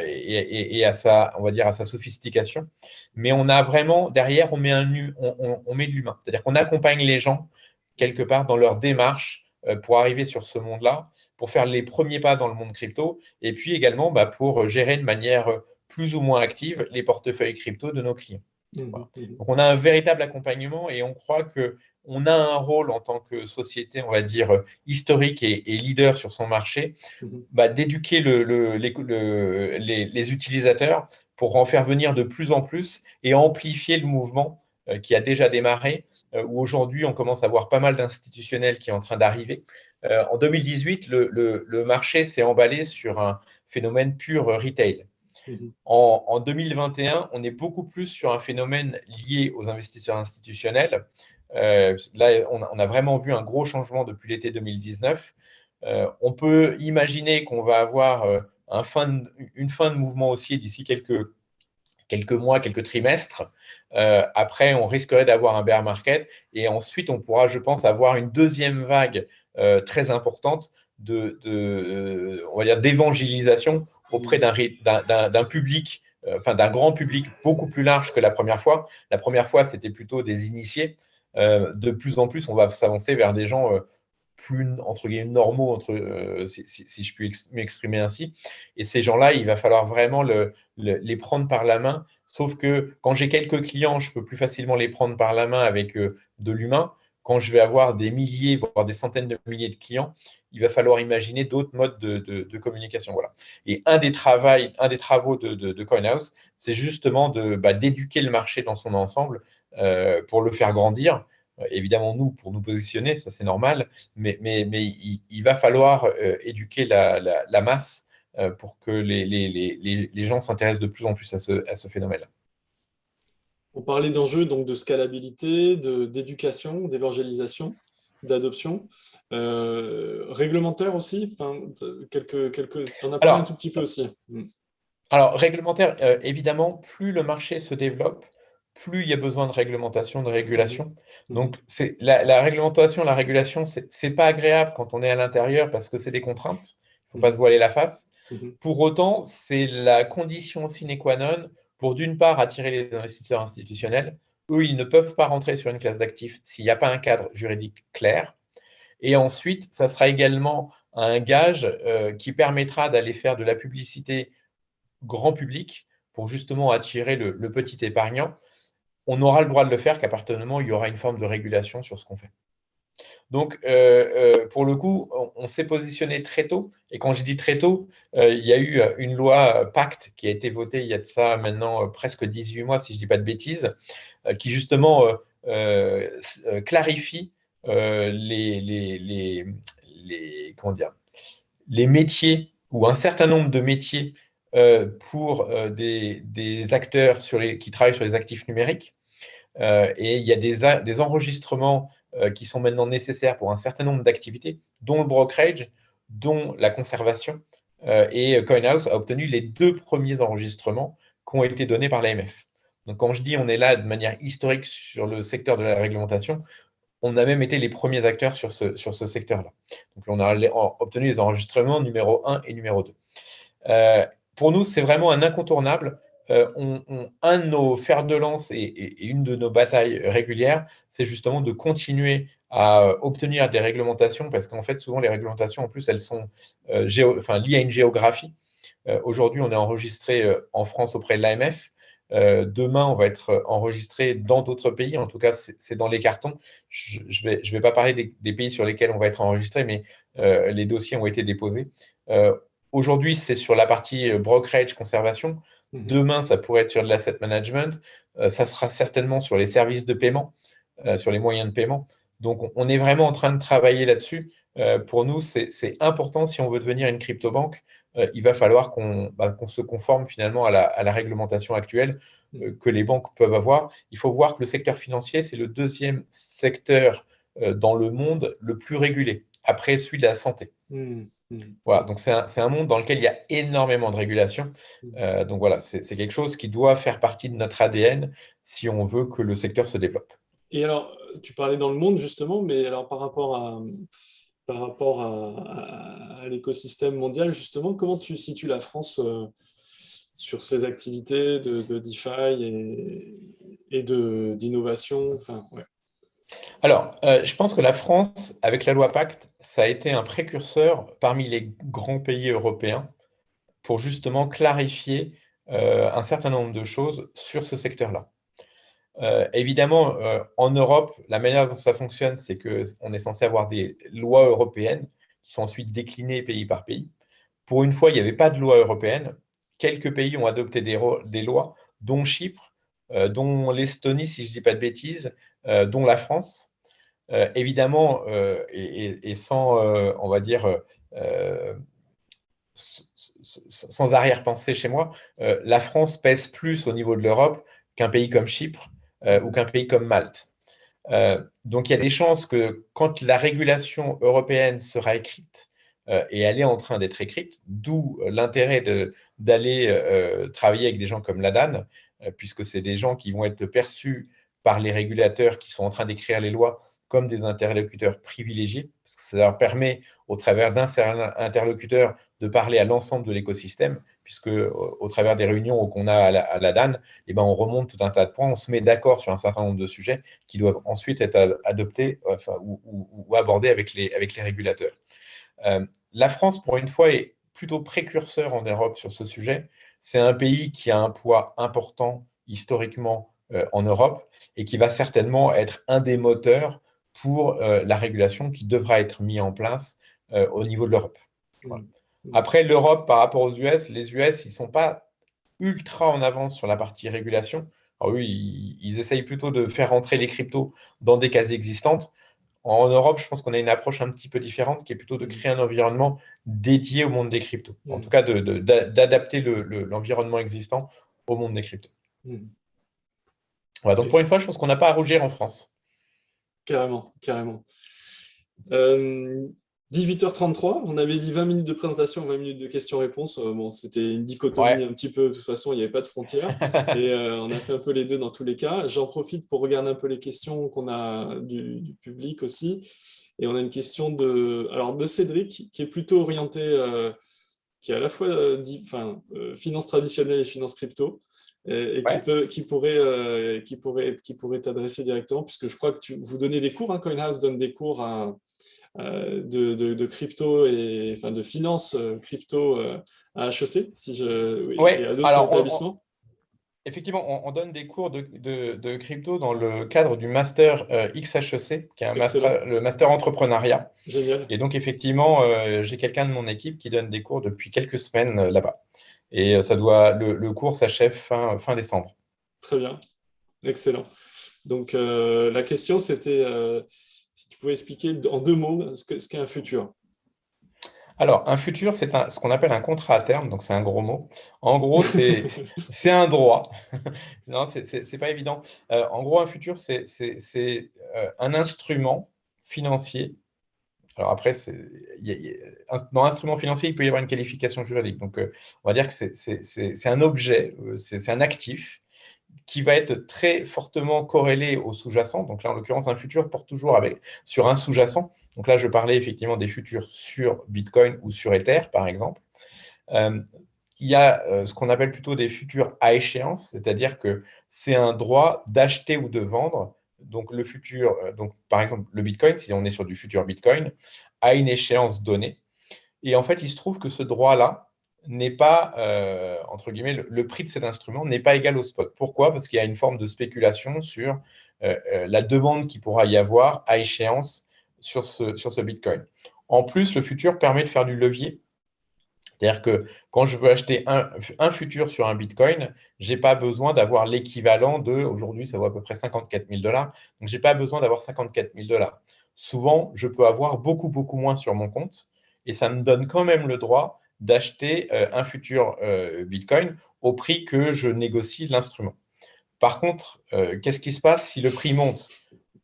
et à sa, on va dire, à sa sophistication. Mais on a vraiment, derrière, on met de l'humain. C'est-à-dire qu'on accompagne les gens quelque Mhm. part dans leur démarche pour arriver sur ce monde-là, pour faire les premiers pas dans le monde crypto, et puis également pour gérer de manière plus ou moins active les portefeuilles crypto de nos clients. Mhm. Voilà. Mhm. Donc on a un véritable accompagnement et on croit que on a un rôle en tant que société, on va dire, historique et leader sur son marché, Mhm. d'éduquer les utilisateurs pour en faire venir de plus en plus et amplifier le mouvement qui a déjà démarré, où aujourd'hui on commence à voir pas mal d'institutionnels qui est en train d'arriver. En 2018, le marché s'est emballé sur un phénomène pur retail. Mhm. En 2021, on est beaucoup plus sur un phénomène lié aux investisseurs institutionnels. Là, on a vraiment vu un gros changement depuis l'été 2019. On peut imaginer qu'on va avoir une fin de mouvement haussier d'ici quelques mois, quelques trimestres. Après, on risquerait d'avoir un bear market et ensuite, on pourra, je pense, avoir une deuxième vague très importante on va dire, d'évangélisation auprès Mhm. d'un public, enfin d'un grand public beaucoup plus large que la première fois. La première fois, c'était plutôt des initiés. De plus en plus, on va s'avancer vers des gens plus entre guillemets normaux, si je puis m'exprimer ainsi. Et ces gens-là, il va falloir vraiment les prendre par la main. Sauf que quand j'ai quelques clients, je peux plus facilement les prendre par la main avec de l'humain. Quand je vais avoir des milliers, voire des centaines de milliers de clients, il va falloir imaginer d'autres modes de communication. Voilà. Et un des travaux de CoinHouse, c'est justement d'éduquer le marché dans son ensemble pour le faire grandir. Évidemment, nous, pour nous positionner, ça c'est normal, mais il va falloir éduquer la masse pour que les gens s'intéressent de plus en plus à ce phénomène-là. On parlait d'enjeux donc de scalabilité, d'éducation, d'évangélisation, d'adoption, réglementaire aussi. Enfin, t'en as parlé un tout Alors, petit peu aussi. Alors, réglementaire, évidemment, plus le marché se développe, plus il y a besoin de réglementation, de Mhm. régulation. Mhm. Donc, la réglementation, la régulation, c'est pas agréable quand on est à l'intérieur parce que c'est des contraintes. Il ne faut pas se Mhm. voiler la face. Mhm. Pour autant, c'est la condition sine qua non pour, d'une part, attirer les investisseurs institutionnels. Eux, ils ne peuvent pas rentrer sur une classe d'actifs s'il n'y a pas un cadre juridique clair. Et ensuite, ça sera également un gage qui permettra d'aller faire de la publicité grand public pour justement attirer le petit épargnant. On n'aura le droit de le faire qu'à partir du moment où il y aura une forme de régulation sur ce qu'on fait. Donc, pour le coup, on s'est positionné très tôt. Et quand je dis très tôt, il y a eu une loi Pacte qui a été votée il y a de ça maintenant presque 18 mois, si je ne dis pas de bêtises, qui justement clarifie comment dire, les métiers ou un certain nombre de métiers pour des acteurs qui travaillent sur les actifs numériques. Et il y a des enregistrements qui sont maintenant nécessaires pour un certain nombre d'activités, dont le brokerage, dont la conservation. Et CoinHouse a obtenu les 2 premiers enregistrements qui ont été donnés par l'AMF. Donc, quand je dis on est là de manière historique sur le secteur de la réglementation, on a même été les premiers acteurs sur ce secteur-là. Donc, on a obtenu les enregistrements numéro 1 et numéro 2. Pour nous, c'est vraiment un incontournable. Un de nos fers de lance et une de nos batailles régulières, c'est justement de continuer à obtenir des réglementations, parce qu'en fait, souvent, les réglementations, en plus, elles sont liées à une géographie. Aujourd'hui, on est enregistré en France auprès de l'AMF. Demain, on va être enregistré dans d'autres pays. En tout cas, c'est dans les cartons. Je ne vais pas parler des pays sur lesquels on va être enregistré, mais les dossiers ont été déposés. Aujourd'hui, c'est sur la partie brokerage, conservation. Mhm. Demain, ça pourrait être sur de l'asset management. Ça sera certainement sur les services de paiement, sur les moyens de paiement. Donc, on est vraiment en train de travailler là-dessus. Pour nous, c'est important si on veut devenir une crypto-banque. Il va falloir qu'on se conforme finalement à la réglementation actuelle que les banques peuvent avoir. Il faut voir que le secteur financier, c'est le 2e secteur dans le monde le plus régulé, après celui de la santé. Mhm. Mhm. Voilà, donc c'est un monde dans lequel il y a énormément de régulation. Mhm. Donc voilà, c'est quelque chose qui doit faire partie de notre ADN si on veut que le secteur se développe. Et alors, tu parlais dans le monde justement, mais alors par rapport à l'écosystème mondial, justement, comment tu situes la France sur ses activités de DeFi et d'innovation? Enfin, ouais. Alors, je pense que la France, avec la loi Pacte, ça a été un précurseur parmi les grands pays européens pour justement clarifier un certain nombre de choses sur ce secteur-là. Évidemment, en Europe, la manière dont ça fonctionne, c'est qu'on est censé avoir des lois européennes qui sont ensuite déclinées pays par pays. Pour une fois, il n'y avait pas de loi européenne. Quelques pays ont adopté des lois, dont Chypre, dont l'Estonie, si je ne dis pas de bêtises, dont la France. Évidemment, et sans, on va dire, sans arrière-pensée chez moi, la France pèse plus au niveau de l'Europe qu'un pays comme Chypre ou Mhm. qu'un pays comme Malte. Donc il y a des chances que quand la régulation européenne sera écrite, et elle est en train d'être écrite, d'où l'intérêt d'aller travailler avec des gens comme l'ADAN, puisque c'est des gens qui vont être perçus par les régulateurs qui sont en train d'écrire les lois comme des interlocuteurs privilégiés, parce que ça leur permet, au travers d'un seul interlocuteur, de parler à l'ensemble de l'écosystème, puisque au travers des réunions qu'on a à l'ADAN, eh ben, on remonte tout un tas de points, on se met d'accord sur un certain nombre de sujets qui doivent ensuite être adoptés ou abordés avec les régulateurs. La France, pour une fois, est plutôt précurseur en Europe sur ce sujet. C'est un pays qui a un poids important historiquement en Europe et qui va certainement être un des moteurs pour la régulation qui devra être mise en place au niveau de l'Europe. Voilà. Mm. Après, l'Europe par rapport aux US, les US, ils ne sont pas ultra en avance sur la partie régulation. Alors, eux, ils essayent plutôt de faire rentrer les cryptos dans des cases existantes. En Europe, je pense qu'on a une approche un petit peu différente qui est plutôt de créer un environnement dédié au monde des cryptos. En tout cas, d'adapter l'environnement existant au monde des cryptos. Voilà, donc pour une fois, je pense qu'on n'a pas à rougir en France. Carrément, carrément. 18h33, on avait dit 20 minutes de présentation, 20 minutes de questions-réponses. Bon, c'était une dichotomie un petit peu, de toute façon, il n'y avait pas de frontières. Et on a fait un peu les deux dans tous les cas. J'en profite pour regarder un peu les questions qu'on a du public aussi. Et on a une question de Cédric, qui est plutôt orienté, qui est à la fois finance traditionnelle et finance crypto. Et qui pourrait t'adresser directement, puisque je crois que vous donnez des cours, CoinHouse donne des cours de crypto et de finance crypto à HEC et à d'autres établissements. Effectivement, on donne des cours de crypto dans le cadre du master XHEC, qui est le master entrepreneuriat. Génial. Et donc, effectivement, j'ai quelqu'un de mon équipe qui donne des cours depuis quelques semaines là-bas. Et le cours s'achève fin décembre. Très bien. Excellent. Donc, la question, c'était si tu pouvais expliquer en 2 mots ce qu'est un futur. Alors, un futur, c'est ce qu'on appelle un contrat à terme, donc c'est un gros mot. En gros, c'est un droit. Non, c'est pas évident. En gros, un futur, c'est un instrument financier. Alors après, dans l'instrument financier, il peut y avoir une qualification juridique. Donc, on va dire que c'est un objet, c'est un actif qui va être très fortement corrélé au sous-jacent. Donc là, en l'occurrence, un futur porte toujours sur un sous-jacent. Donc là, je parlais effectivement des futurs sur Bitcoin ou sur Ether, par exemple. Il y a ce qu'on appelle plutôt des futurs à échéance, c'est-à-dire que c'est un droit d'acheter ou de vendre. Donc le futur, par exemple le Bitcoin, si on est sur du futur Bitcoin, à une échéance donnée. Et en fait, il se trouve que ce droit-là n'est pas, entre guillemets, le prix de cet instrument n'est pas égal au spot. Pourquoi? Parce qu'il y a une forme de spéculation sur la demande qu'il pourra y avoir à échéance sur ce Bitcoin. En plus, le futur permet de faire du levier. C'est-à-dire que quand je veux acheter un futur sur un Bitcoin, je n'ai pas besoin d'avoir l'équivalent aujourd'hui, ça vaut à peu près 54 000 $. Donc, je n'ai pas besoin d'avoir 54 000 $. Souvent, je peux avoir beaucoup, beaucoup moins sur mon compte et ça me donne quand même le droit d'acheter un futur Bitcoin au prix que je négocie l'instrument. Par contre, qu'est-ce qui se passe si le prix monte?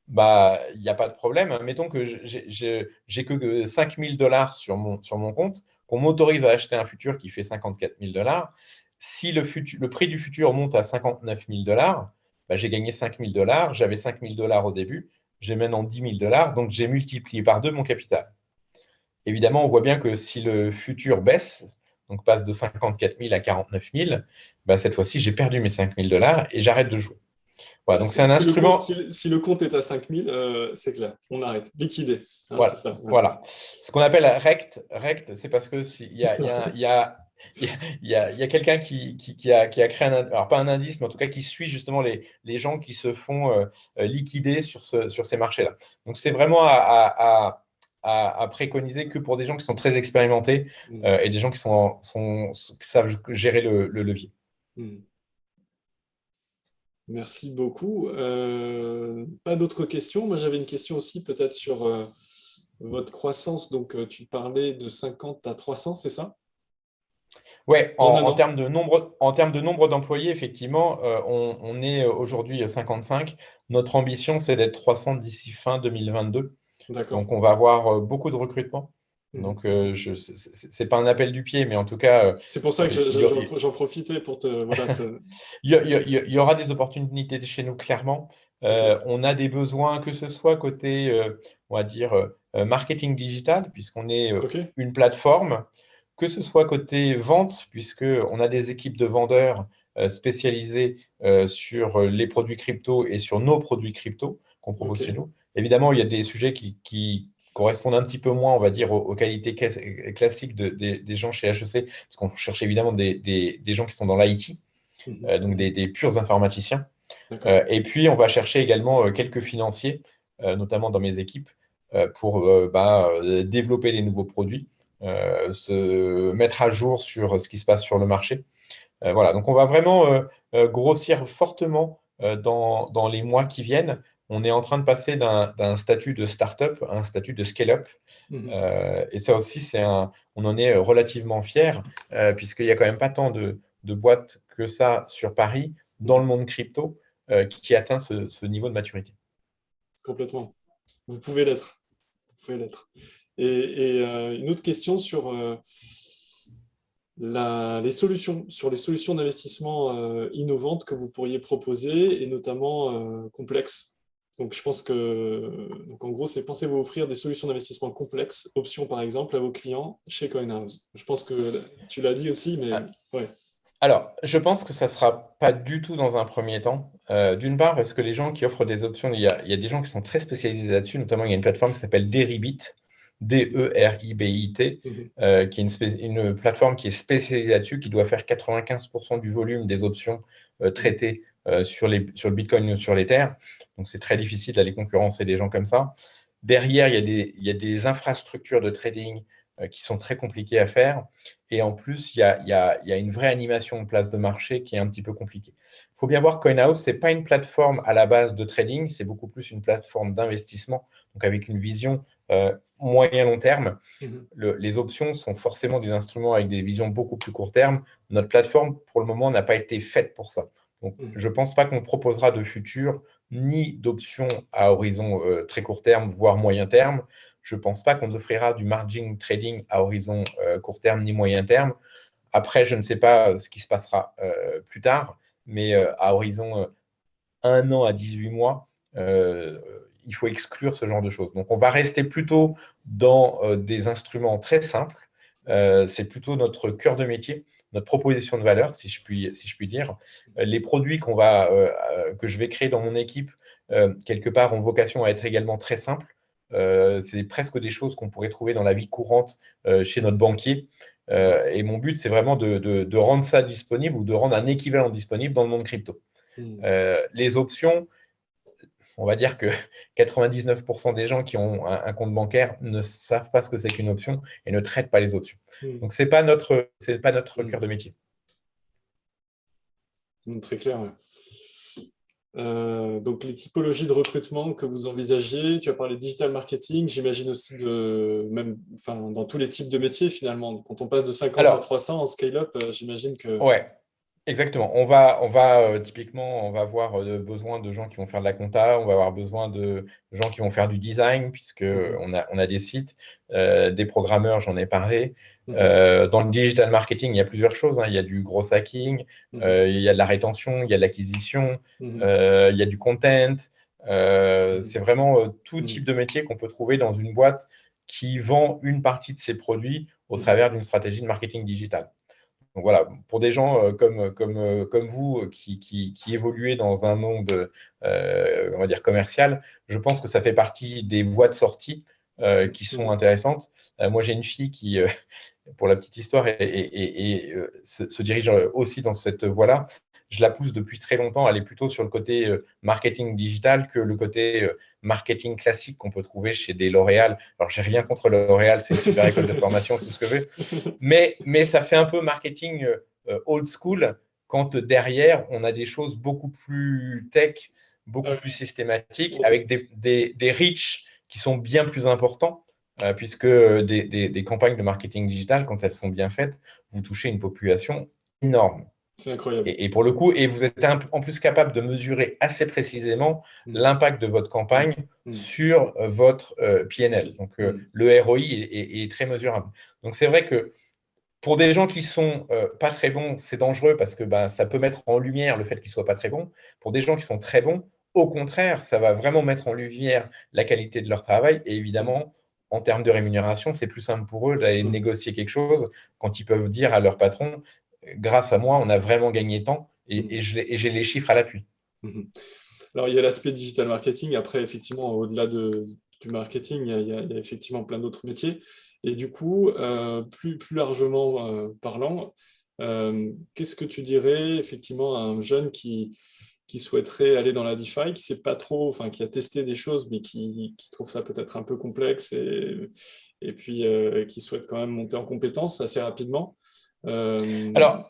Il n'y a pas de problème. Mettons que j'ai que 5 000 $ sur mon compte, qu'on m'autorise à acheter un futur qui fait 54 000 $. Si le prix du futur monte à 59 000 $, j'ai gagné 5 000 $. J'avais 5 000 $ au début, j'ai maintenant 10 000 $, donc j'ai multiplié par 2 mon capital. Évidemment, on voit bien que si le futur baisse, donc passe de 54 000 à 49 000, cette fois-ci, j'ai perdu mes 5 000 $ et j'arrête de jouer. Voilà, donc c'est un instrument. Si le compte est à 5 000, c'est clair, on arrête, liquider. Voilà, c'est ça. Voilà. Ce qu'on appelle rect, c'est parce que il y a quelqu'un qui a créé alors pas un indice, mais en tout cas qui suit justement les gens qui se font liquider sur ces marchés-là. Donc c'est vraiment à préconiser que pour des gens qui sont très expérimentés et des gens qui savent gérer le levier. Merci beaucoup. Pas d'autres questions. Moi, j'avais une question aussi peut-être sur votre croissance. Donc, tu parlais de 50 à 300, c'est ça? Oui, en termes de nombre d'employés, effectivement, on est aujourd'hui 55. Notre ambition, c'est d'être 300 d'ici fin 2022. D'accord. Donc, on va avoir beaucoup de recrutement. Donc, ce n'est pas un appel du pied, mais en tout cas… c'est pour ça que j'en profitais pour il y aura des opportunités chez nous, clairement. On a des besoins, que ce soit côté, on va dire, marketing digital, puisqu'on est une plateforme, que ce soit côté vente, puisqu'on a des équipes de vendeurs spécialisées sur les produits crypto et sur nos produits crypto qu'on propose chez nous. Évidemment, il y a des sujets qui correspondent un petit peu moins, on va dire, aux qualités classiques des gens chez HEC, parce qu'on cherche évidemment des gens qui sont dans l'IT, donc des purs informaticiens. Et puis, on va chercher également quelques financiers, notamment dans mes équipes, pour développer des nouveaux produits, se mettre à jour sur ce qui se passe sur le marché. Voilà, donc on va vraiment grossir fortement dans les mois qui viennent. On est en train de passer d'un statut de start-up à un statut de scale-up. Et ça aussi, on en est relativement fiers, puisqu'il n'y a quand même pas tant de boîtes que ça sur Paris, dans le monde crypto, qui atteint ce niveau de maturité. Complètement. Vous pouvez l'être. Vous pouvez l'être. Et une autre question sur sur les solutions d'investissement innovantes que vous pourriez proposer et notamment complexes. Donc, je pense que, donc en gros, c'est pensez-vous offrir des solutions d'investissement complexes, options par exemple, à vos clients chez CoinHouse. Je pense que tu l'as dit aussi, mais ouais. Alors, je pense que ça ne sera pas du tout dans un premier temps. D'une part, parce que les gens qui offrent des options, il y a des gens qui sont très spécialisés là-dessus. Notamment, il y a une plateforme qui s'appelle Deribit, Deribit, qui est une plateforme qui est spécialisée là-dessus, qui doit faire 95% du volume des options traitées sur le Bitcoin ou sur l'Ether. Donc, c'est très difficile d'aller concurrencer des gens comme ça. Derrière, il y a des infrastructures de trading qui sont très compliquées à faire. Et en plus, il y a une vraie animation de place de marché qui est un petit peu compliquée. Il faut bien voir que CoinHouse, ce n'est pas une plateforme à la base de trading, c'est beaucoup plus une plateforme d'investissement, donc avec une vision moyen-long terme. Les options sont forcément des instruments avec des visions beaucoup plus court terme. Notre plateforme, pour le moment, n'a pas été faite pour ça. Donc, je ne pense pas qu'on proposera de futur ni d'options à horizon très court terme, voire moyen terme. Je ne pense pas qu'on offrira du margin trading à horizon court terme ni moyen terme. Après, je ne sais pas ce qui se passera plus tard, mais à horizon 1 an à 18 mois, il faut exclure ce genre de choses. Donc, on va rester plutôt dans des instruments très simples. C'est plutôt notre cœur de métier, notre proposition de valeur, si je puis dire. Les produits que je vais créer dans mon équipe, quelque part, ont vocation à être également très simples. C'est presque des choses qu'on pourrait trouver dans la vie courante chez notre banquier. Et mon but, c'est vraiment de rendre ça disponible ou de rendre un équivalent disponible dans le monde crypto. Les options, on va dire que 99% des gens qui ont un compte bancaire ne savent pas ce que c'est qu'une option et ne traitent pas les options. Donc, ce n'est pas notre cœur de métier. Très clair, ouais. Donc, les typologies de recrutement que vous envisagez, tu as parlé de digital marketing, j'imagine aussi dans tous les types de métiers finalement. Quand on passe de 50 à Alors, 300 en scale-up, j'imagine que… ouais, exactement. Typiquement, on va avoir besoin de gens qui vont faire de la compta, on va avoir besoin de gens qui vont faire du design, puisque on a des sites, des programmeurs, j'en ai parlé. Dans le digital marketing, il y a plusieurs choses, hein. Il y a du gros hacking, il y a de la rétention, il y a de l'acquisition, il y a du content. C'est vraiment tout type de métier qu'on peut trouver dans une boîte qui vend une partie de ses produits au travers d'une stratégie de marketing digital. Donc voilà, pour des gens comme vous qui évoluez dans un monde, on va dire, commercial, je pense que ça fait partie des voies de sortie qui sont intéressantes. Moi, j'ai une fille qui, pour la petite histoire, se dirige aussi dans cette voie-là. Je la pousse depuis très longtemps. Elle est plutôt sur le côté marketing digital que le côté marketing classique qu'on peut trouver chez des L'Oréal. Alors, j'ai rien contre L'Oréal, c'est une super école de formation, tout ce que je veux. Mais ça fait un peu marketing old school quand derrière, on a des choses beaucoup plus tech, beaucoup plus systématiques, avec des reach qui sont bien plus importants, puisque des campagnes de marketing digital, quand elles sont bien faites, vous touchez une population énorme. C'est incroyable. Et pour le coup, et vous êtes en plus capable de mesurer assez précisément l'impact de votre campagne sur votre PNL. Donc, le ROI est très mesurable. Donc, c'est vrai que pour des gens qui sont pas très bons, c'est dangereux parce que ça peut mettre en lumière le fait qu'ils ne soient pas très bons. Pour des gens qui sont très bons, au contraire, ça va vraiment mettre en lumière la qualité de leur travail. Et évidemment, en termes de rémunération, c'est plus simple pour eux d'aller négocier quelque chose quand ils peuvent dire à leur patron, grâce à moi, on a vraiment gagné tant et j'ai les chiffres à l'appui. Alors, il y a l'aspect digital marketing. Après, effectivement, au-delà du marketing, il y a effectivement plein d'autres métiers. Et du coup, plus largement parlant, qu'est-ce que tu dirais effectivement à un jeune qui qui souhaiterait aller dans la DeFi, qui sait pas trop, enfin qui a testé des choses, mais qui trouve ça peut-être un peu complexe et puis qui souhaite quand même monter en compétences assez rapidement. Alors,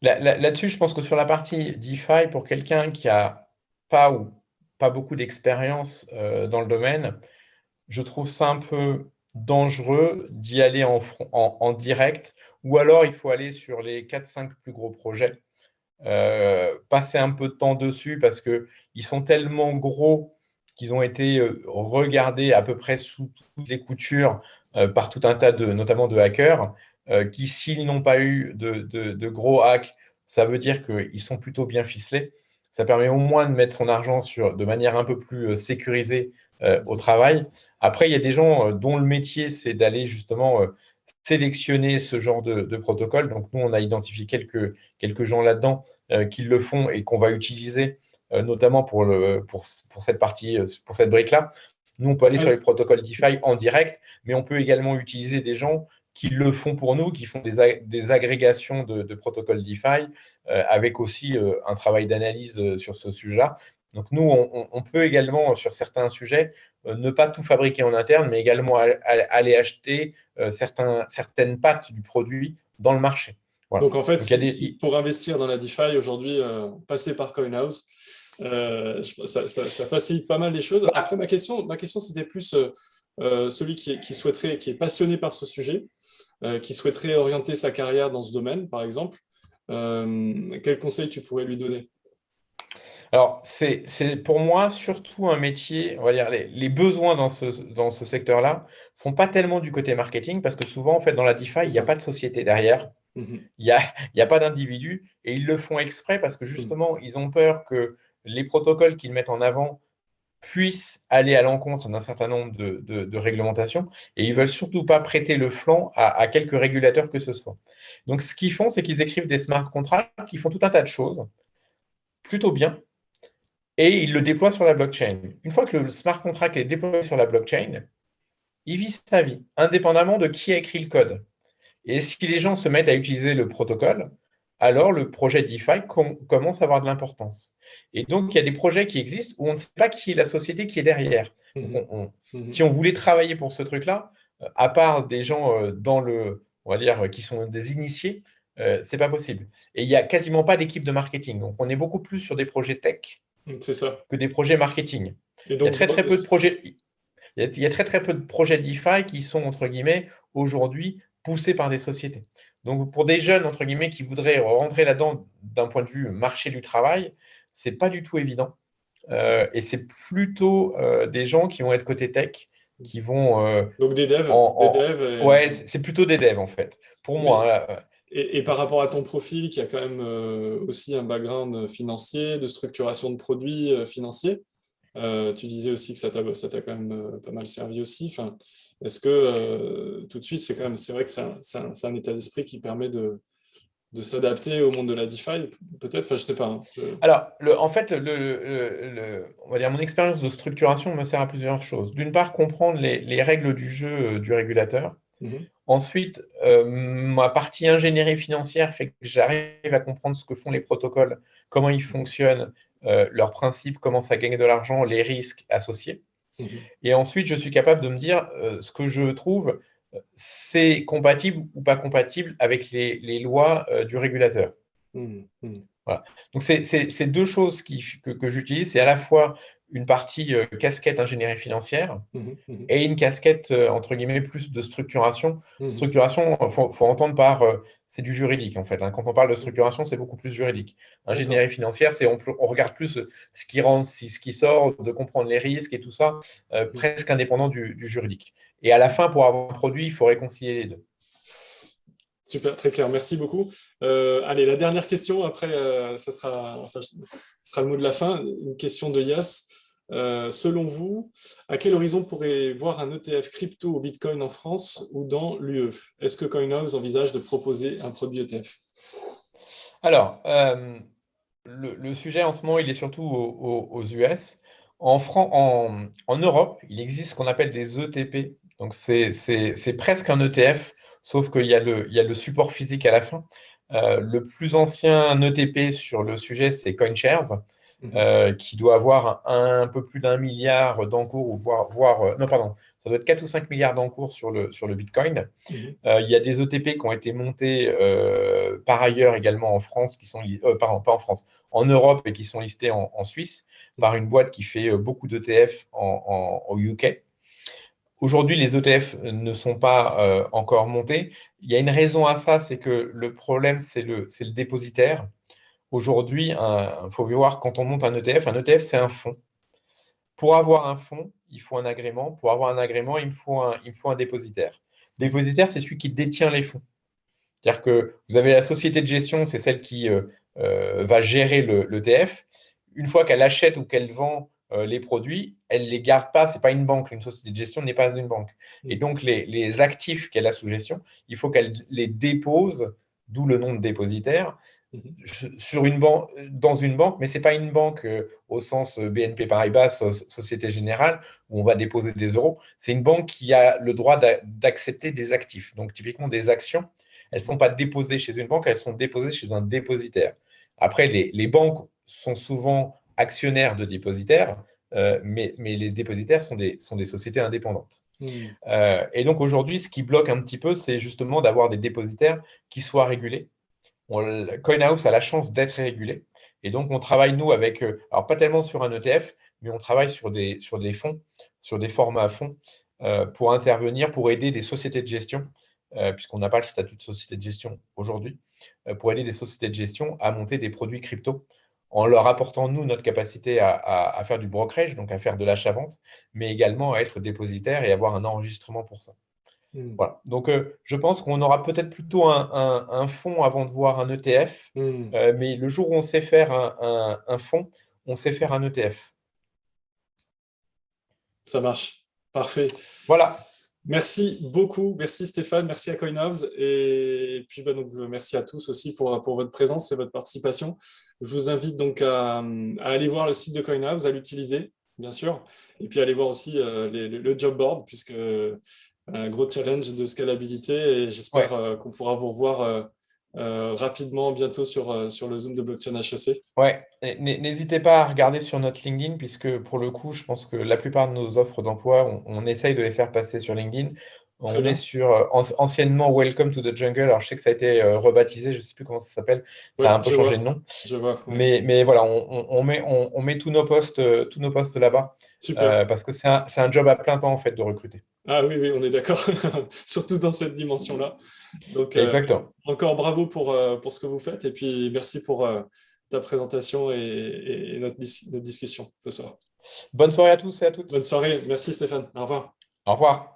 là-dessus, je pense que sur la partie DeFi, pour quelqu'un qui a pas beaucoup d'expérience dans le domaine, je trouve ça un peu dangereux d'y aller en direct, ou alors il faut aller sur les 4-5 plus gros projets, passer un peu de temps dessus parce qu'ils sont tellement gros qu'ils ont été regardés à peu près sous toutes les coutures par tout un tas notamment de hackers, qui s'ils n'ont pas eu de gros hacks, ça veut dire qu'ils sont plutôt bien ficelés. Ça permet au moins de mettre son argent de manière un peu plus sécurisée au travail. Après, il y a des gens dont le métier, c'est d'aller justement sélectionner ce genre de protocole. Donc, nous, on a identifié quelques gens là-dedans qui le font et qu'on va utiliser notamment pour cette partie, pour cette brique-là. Nous, on peut aller sur les protocoles DeFi en direct, mais on peut également utiliser des gens qui le font pour nous, qui font des agrégations de protocoles DeFi, avec aussi un travail d'analyse sur ce sujet-là. Donc, nous, on peut également, sur certains sujets, ne pas tout fabriquer en interne, mais également aller acheter certaines parts du produit dans le marché. Voilà. Donc en fait, Donc, il y a des... pour investir dans la DeFi aujourd'hui, passer par CoinHouse, ça facilite pas mal les choses. Après, ma question c'était plus celui qui souhaiterait, qui est passionné par ce sujet, qui souhaiterait orienter sa carrière dans ce domaine, par exemple. Quel conseil tu pourrais lui donner? Alors, c'est pour moi surtout un métier, on va dire, les besoins dans ce secteur-là ne sont pas tellement du côté marketing, parce que souvent, en fait, dans la DeFi, C'est il n'y a ça. pas de société derrière, Mhm. il y a pas d'individu, et ils le font exprès parce que Mhm. justement, ils ont peur que les protocoles qu'ils mettent en avant puissent aller à l'encontre d'un certain nombre de réglementations, et ils veulent surtout pas prêter le flanc à quelques régulateurs que ce soit. Donc, ce qu'ils font, c'est qu'ils écrivent des smart contracts qui font tout un tas de choses plutôt bien, et ils le déploient sur la blockchain. Une fois que le smart contract est déployé sur la blockchain, il vit sa vie, indépendamment de qui a écrit le code. Et si les gens se mettent à utiliser le protocole, alors le projet DeFi commence à avoir de l'importance. Et donc, il y a des projets qui existent où on ne sait pas qui est la société qui est derrière. Donc, Mhm. si Mhm. on voulait travailler pour ce truc-là, à part des gens on va dire, qui sont des initiés, c'est pas possible. Et il n'y a quasiment pas d'équipe de marketing. Donc, on est beaucoup plus sur des projets tech C'est ça. que des projets marketing. Et Il y a donc, très très peu de projets. Il y a très très peu de projets DeFi qui sont entre guillemets aujourd'hui poussés par des sociétés. Donc pour des jeunes entre guillemets qui voudraient rentrer là-dedans d'un point de vue marché du travail, c'est pas du tout évident. Et c'est plutôt des gens qui vont être côté tech, qui vont donc des devs, en, ouais, et- c'est plutôt des devs en fait. Pour mais, moi, hein, et par rapport à ton profil, qui a quand même aussi un background financier, de structuration de produits financiers, tu disais aussi que ça t'a quand même pas mal servi aussi. Enfin, est-ce que tout de suite, c'est vrai que c'est un état d'esprit qui permet de s'adapter au monde de la DeFi, peut-être, enfin, je sais pas, hein, alors, en fait, on va dire, mon expérience de structuration me sert à plusieurs choses. D'une part, comprendre les règles du jeu du régulateur. Mhm, Ensuite, ma partie ingénierie financière fait que j'arrive à comprendre ce que font les protocoles, comment ils mhm, fonctionnent, leurs principes, comment ça gagne de l'argent, les risques associés. mhm, Et ensuite, je suis capable de me dire ce que je trouve, c'est compatible ou pas compatible avec les lois du régulateur. mhm, mhm, Voilà. Donc, c'est deux choses que j'utilise. C'est à la fois une partie casquette ingénierie financière mhm, mhm, et une casquette, entre guillemets, plus de structuration. mhm, Structuration, il faut entendre par, c'est du juridique, en fait, hein. Quand on parle de mhm. structuration, c'est beaucoup plus juridique. Ingénierie D'accord. financière, c'est on regarde plus ce qui rentre, ce qui sort, de comprendre les risques et tout ça, Mhm. presque indépendant du juridique. Et à la fin, pour avoir un produit, il faut réconcilier les deux. Super, très clair, merci beaucoup. Allez, la dernière question, après, ce sera le mot de la fin. Une question de Yas. Selon vous, à quel horizon pourrait voir un ETF crypto au Bitcoin en France ou dans l'UE? Est-ce que CoinHouse envisage de proposer un produit ETF? Alors, le sujet en ce moment, il est surtout aux US. En Europe, il existe ce qu'on appelle des ETP. Donc, c'est presque un ETF, sauf qu'il y a il y a le support physique à la fin. Le plus ancien ETP sur le sujet, c'est CoinShares, Mhm. qui doit avoir un peu plus d'un milliard d'encours, ou non, pardon, ça doit être 4 ou 5 milliards d'encours sur le Bitcoin. Mhm. Il y a des ETP qui ont été montés par ailleurs également en France, pardon, pas en France, en Europe et qui sont listés en Suisse par une boîte qui fait beaucoup d'ETF au UK. Aujourd'hui, les ETF ne sont pas encore montés. Il y a une raison à ça, c'est que le problème, c'est le dépositaire. Aujourd'hui, il faut voir quand on monte un ETF, c'est un fonds. Pour avoir un fonds, il faut un agrément. Pour avoir un agrément, il me faut un dépositaire. Dépositaire, c'est celui qui détient les fonds. C'est-à-dire que vous avez la société de gestion, c'est celle qui va gérer l'ETF. Une fois qu'elle achète ou qu'elle vend les produits, elle ne les garde pas. Ce n'est pas une banque. Une société de gestion n'est pas une banque. Et donc, les actifs qu'elle a sous gestion, il faut qu'elle les dépose, d'où le nom de dépositaire, Mhm. dans une banque, mais ce n'est pas une banque au sens BNP Paribas, Société Générale, où on va déposer des euros. C'est une banque qui a le droit d'accepter des actifs, donc typiquement des actions. Elles ne sont pas déposées chez une banque, elles sont déposées chez un dépositaire. Après, les banques sont souvent actionnaires de dépositaires, mais les dépositaires sont des sociétés indépendantes. Mhm. Et donc aujourd'hui, ce qui bloque un petit peu, c'est justement d'avoir des dépositaires qui soient régulés. CoinHouse a la chance d'être régulé. Et donc, on travaille, nous, avec, alors pas tellement sur un ETF, mais on travaille sur des fonds, sur des formats à fonds, pour intervenir, pour aider des sociétés de gestion, puisqu'on n'a pas le statut de société de gestion aujourd'hui, pour aider des sociétés de gestion à monter des produits crypto, en leur apportant, nous, notre capacité à faire du brokerage, donc à faire de l'achat-vente, mais également à être dépositaire et avoir un enregistrement pour ça. Mhm. Voilà. Donc, je pense qu'on aura peut-être plutôt un fonds avant de voir un ETF, Mhm. mais le jour où on sait faire un fonds, on sait faire un ETF. Ça marche. Parfait. Voilà. Merci beaucoup. Merci Stéphane. Merci à CoinHouse. Et puis, bah, donc, merci à tous aussi pour votre présence et votre participation. Je vous invite donc à aller voir le site de CoinHouse, à l'utiliser, bien sûr. Et puis, aller voir aussi le job board, puisque un gros challenge de scalabilité. Et j'espère Ouais. qu'on pourra vous revoir rapidement, bientôt sur le Zoom de Blockchain HEC. Ouais. Et n'hésitez pas à regarder sur notre LinkedIn, puisque pour le coup, je pense que la plupart de nos offres d'emploi, on essaye de les faire passer sur LinkedIn. Très On est bien. sur anciennement Welcome to the Jungle. Alors, je sais que ça a été rebaptisé, je ne sais plus comment ça s'appelle. Oui, Ça a un peu je changé vois. de nom. Je vois. Ouais. Mais voilà, on met tous nos postes là-bas, Super. parce que c'est un job à plein temps en fait de recruter. Ah oui, oui, on est d'accord. Surtout dans cette dimension-là. Donc, Exactement. encore bravo pour ce que vous faites et puis merci pour ta présentation et notre discussion ce soir. Bonne soirée à tous et à toutes. Bonne soirée. Merci Stéphane. Au revoir. Au revoir.